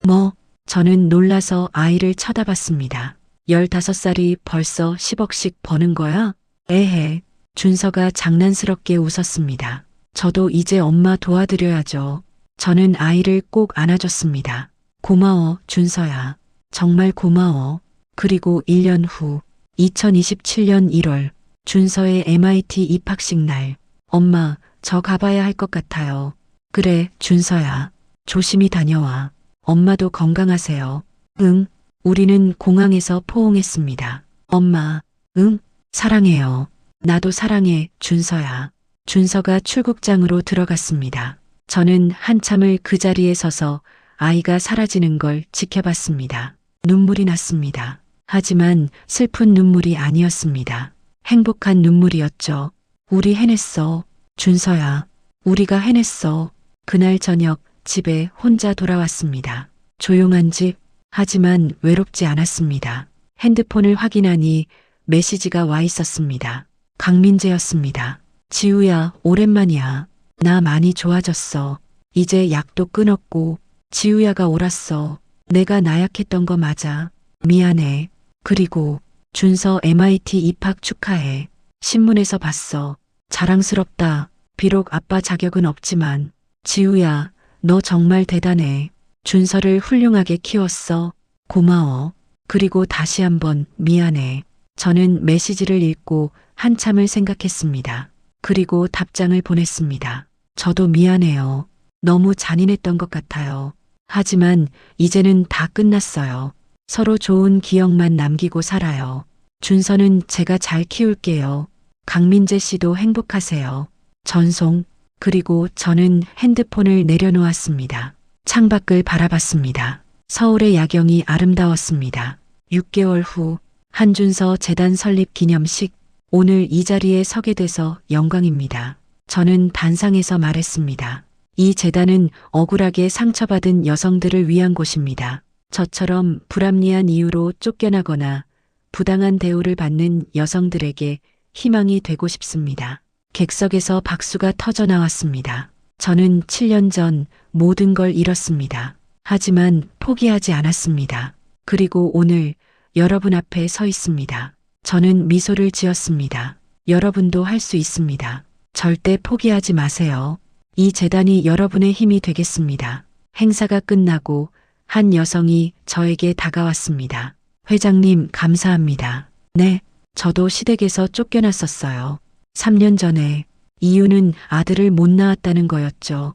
[SPEAKER 1] 뭐? 저는 놀라서 아이를 쳐다봤습니다. 15살이 벌써 10억씩 버는 거야? 에헤. 준서가 장난스럽게 웃었습니다. 저도 이제 엄마 도와드려야죠. 저는 아이를 꼭 안아줬습니다. 고마워, 준서야. 정말 고마워. 그리고 1년 후 2027년 1월 준서의 MIT 입학식 날. 엄마, 저 가봐야 할 것 같아요. 그래, 준서야. 조심히 다녀와. 엄마도 건강하세요. 응. 우리는 공항에서 포옹했습니다. 엄마, 응? 사랑해요. 나도 사랑해, 준서야. 준서가 출국장으로 들어갔습니다. 저는 한참을 그 자리에 서서 아이가 사라지는 걸 지켜봤습니다. 눈물이 났습니다. 하지만 슬픈 눈물이 아니었습니다. 행복한 눈물이었죠. 우리 해냈어. 준서야. 우리가 해냈어. 그날 저녁 집에 혼자 돌아왔습니다. 조용한 집. 하지만 외롭지 않았습니다. 핸드폰을 확인하니 메시지가 와 있었습니다. 강민재였습니다. 지우야, 오랜만이야. 나 많이 좋아졌어. 이제 약도 끊었고 지우야가 옳았어. 내가 나약했던 거 맞아. 미안해. 그리고 준서 MIT 입학 축하해. 신문에서 봤어. 자랑스럽다. 비록 아빠 자격은 없지만 지우야, 너 정말 대단해. 준서를 훌륭하게 키웠어. 고마워. 그리고 다시 한번 미안해. 저는 메시지를 읽고 한참을 생각했습니다. 그리고 답장을 보냈습니다. 저도 미안해요. 너무 잔인했던 것 같아요. 하지만 이제는 다 끝났어요. 서로 좋은 기억만 남기고 살아요. 준서는 제가 잘 키울게요. 강민재 씨도 행복하세요. 전송. 그리고 저는 핸드폰을 내려놓았습니다. 창밖을 바라봤습니다. 서울의 야경이 아름다웠습니다. 6개월 후 한준서 재단 설립 기념식. 오늘 이 자리에 서게 돼서 영광입니다. 저는 단상에서 말했습니다. 이 재단은 억울하게 상처받은 여성들을 위한 곳입니다. 저처럼 불합리한 이유로 쫓겨나거나 부당한 대우를 받는 여성들에게 희망이 되고 싶습니다. 객석에서 박수가 터져 나왔습니다. 저는 7년 전 모든 걸 잃었습니다. 하지만 포기하지 않았습니다. 그리고 오늘 여러분 앞에 서 있습니다. 저는 미소를 지었습니다. 여러분도 할 수 있습니다. 절대 포기하지 마세요. 이 재단이 여러분의 힘이 되겠습니다. 행사가 끝나고 한 여성이 저에게 다가왔습니다. 회장님, 감사합니다. 네, 저도 시댁에서 쫓겨났었어요. 3년 전에. 이유는 아들을 못 낳았다는 거였죠.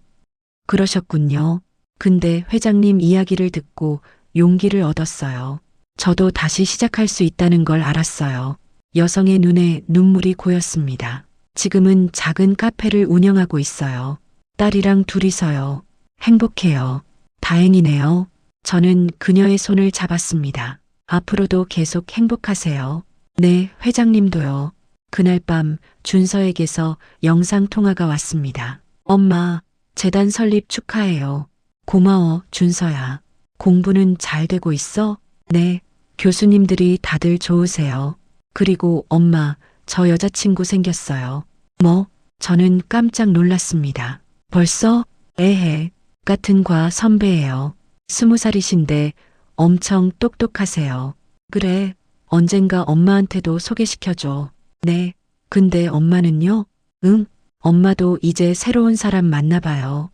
[SPEAKER 1] 그러셨군요. 근데 회장님 이야기를 듣고 용기를 얻었어요. 저도 다시 시작할 수 있다는 걸 알았어요. 여성의 눈에 눈물이 고였습니다. 지금은 작은 카페를 운영하고 있어요. 딸이랑 둘이서요. 행복해요. 다행이네요. 저는 그녀의 손을 잡았습니다. 앞으로도 계속 행복하세요. 네, 회장님도요. 그날 밤 준서에게서 영상통화가 왔습니다. 엄마, 재단 설립 축하해요. 고마워, 준서야. 공부는 잘 되고 있어? 네, 교수님들이 다들 좋으세요. 그리고 엄마, 저 여자친구 생겼어요. 뭐? 저는 깜짝 놀랐습니다. 벌써? 에헤, 같은 과 선배예요. 20살이신데 엄청 똑똑하세요. 그래, 언젠가 엄마한테도 소개시켜줘. 네, 근데 엄마는요? 응, 엄마도 이제 새로운 사람 만나봐요.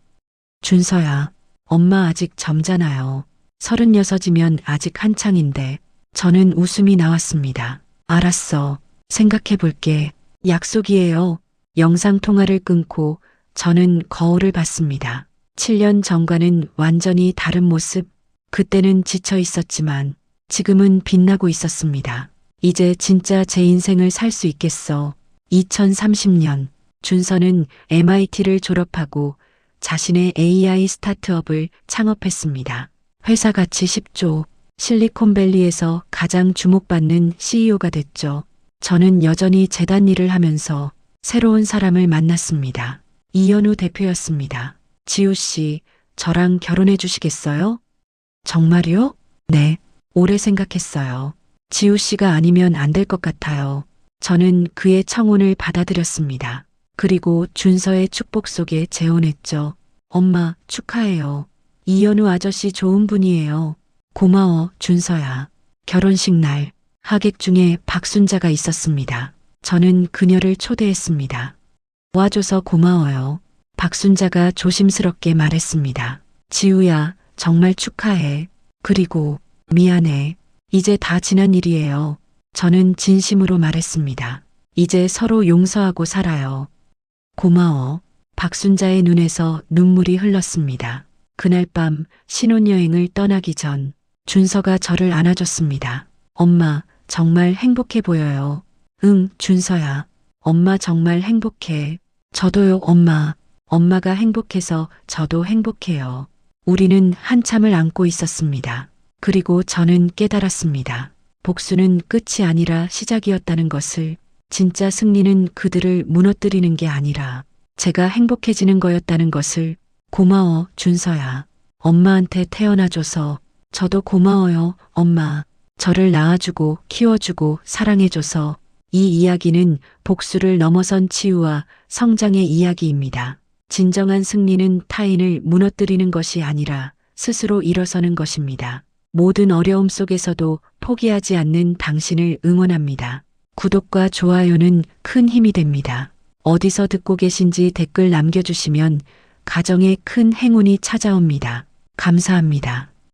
[SPEAKER 1] 준서야, 엄마 아직 젊잖아요. 36이면 아직 한창인데. 저는 웃음이 나왔습니다. 알았어. 생각해볼게. 약속이에요. 영상통화를 끊고 저는 거울을 봤습니다. 7년 전과는 완전히 다른 모습. 그때는 지쳐 있었지만 지금은 빛나고 있었습니다. 이제 진짜 제 인생을 살 수 있겠어. 2030년 준서는 MIT를 졸업하고 자신의 AI 스타트업을 창업했습니다. 회사 가치 10조, 실리콘밸리에서 가장 주목받는 CEO가 됐죠. 저는 여전히 재단 일을 하면서 새로운 사람을 만났습니다. 이현우 대표였습니다. 지우 씨, 저랑 결혼해 주시겠어요? 정말요? 네, 오래 생각했어요. 지우 씨가 아니면 안 될 것 같아요. 저는 그의 청혼을 받아들였습니다. 그리고 준서의 축복 속에 재혼했죠. 엄마, 축하해요. 이현우 아저씨 좋은 분이에요. 고마워, 준서야. 결혼식 날, 하객 중에 박순자가 있었습니다. 저는 그녀를 초대했습니다. 와줘서 고마워요. 박순자가 조심스럽게 말했습니다. 지우야, 정말 축하해. 그리고 미안해. 이제 다 지난 일이에요. 저는 진심으로 말했습니다. 이제 서로 용서하고 살아요. 고마워. 박순자의 눈에서 눈물이 흘렀습니다. 그날 밤 신혼여행을 떠나기 전 준서가 저를 안아줬습니다. 엄마, 정말 행복해 보여요. 응, 준서야. 엄마 정말 행복해. 저도요, 엄마. 엄마가 행복해서 저도 행복해요. 우리는 한참을 안고 있었습니다. 그리고 저는 깨달았습니다. 복수는 끝이 아니라 시작이었다는 것을. 진짜 승리는 그들을 무너뜨리는 게 아니라 제가 행복해지는 거였다는 것을. 고마워, 준서야. 엄마한테 태어나줘서. 저도 고마워요, 엄마. 저를 낳아주고 키워주고 사랑해줘서. 이 이야기는 복수를 넘어선 치유와 성장의 이야기입니다. 진정한 승리는 타인을 무너뜨리는 것이 아니라 스스로 일어서는 것입니다. 모든 어려움 속에서도 포기하지 않는 당신을 응원합니다. 구독과 좋아요는 큰 힘이 됩니다. 어디서 듣고 계신지 댓글 남겨주시면 가정에 큰 행운이 찾아옵니다. 감사합니다.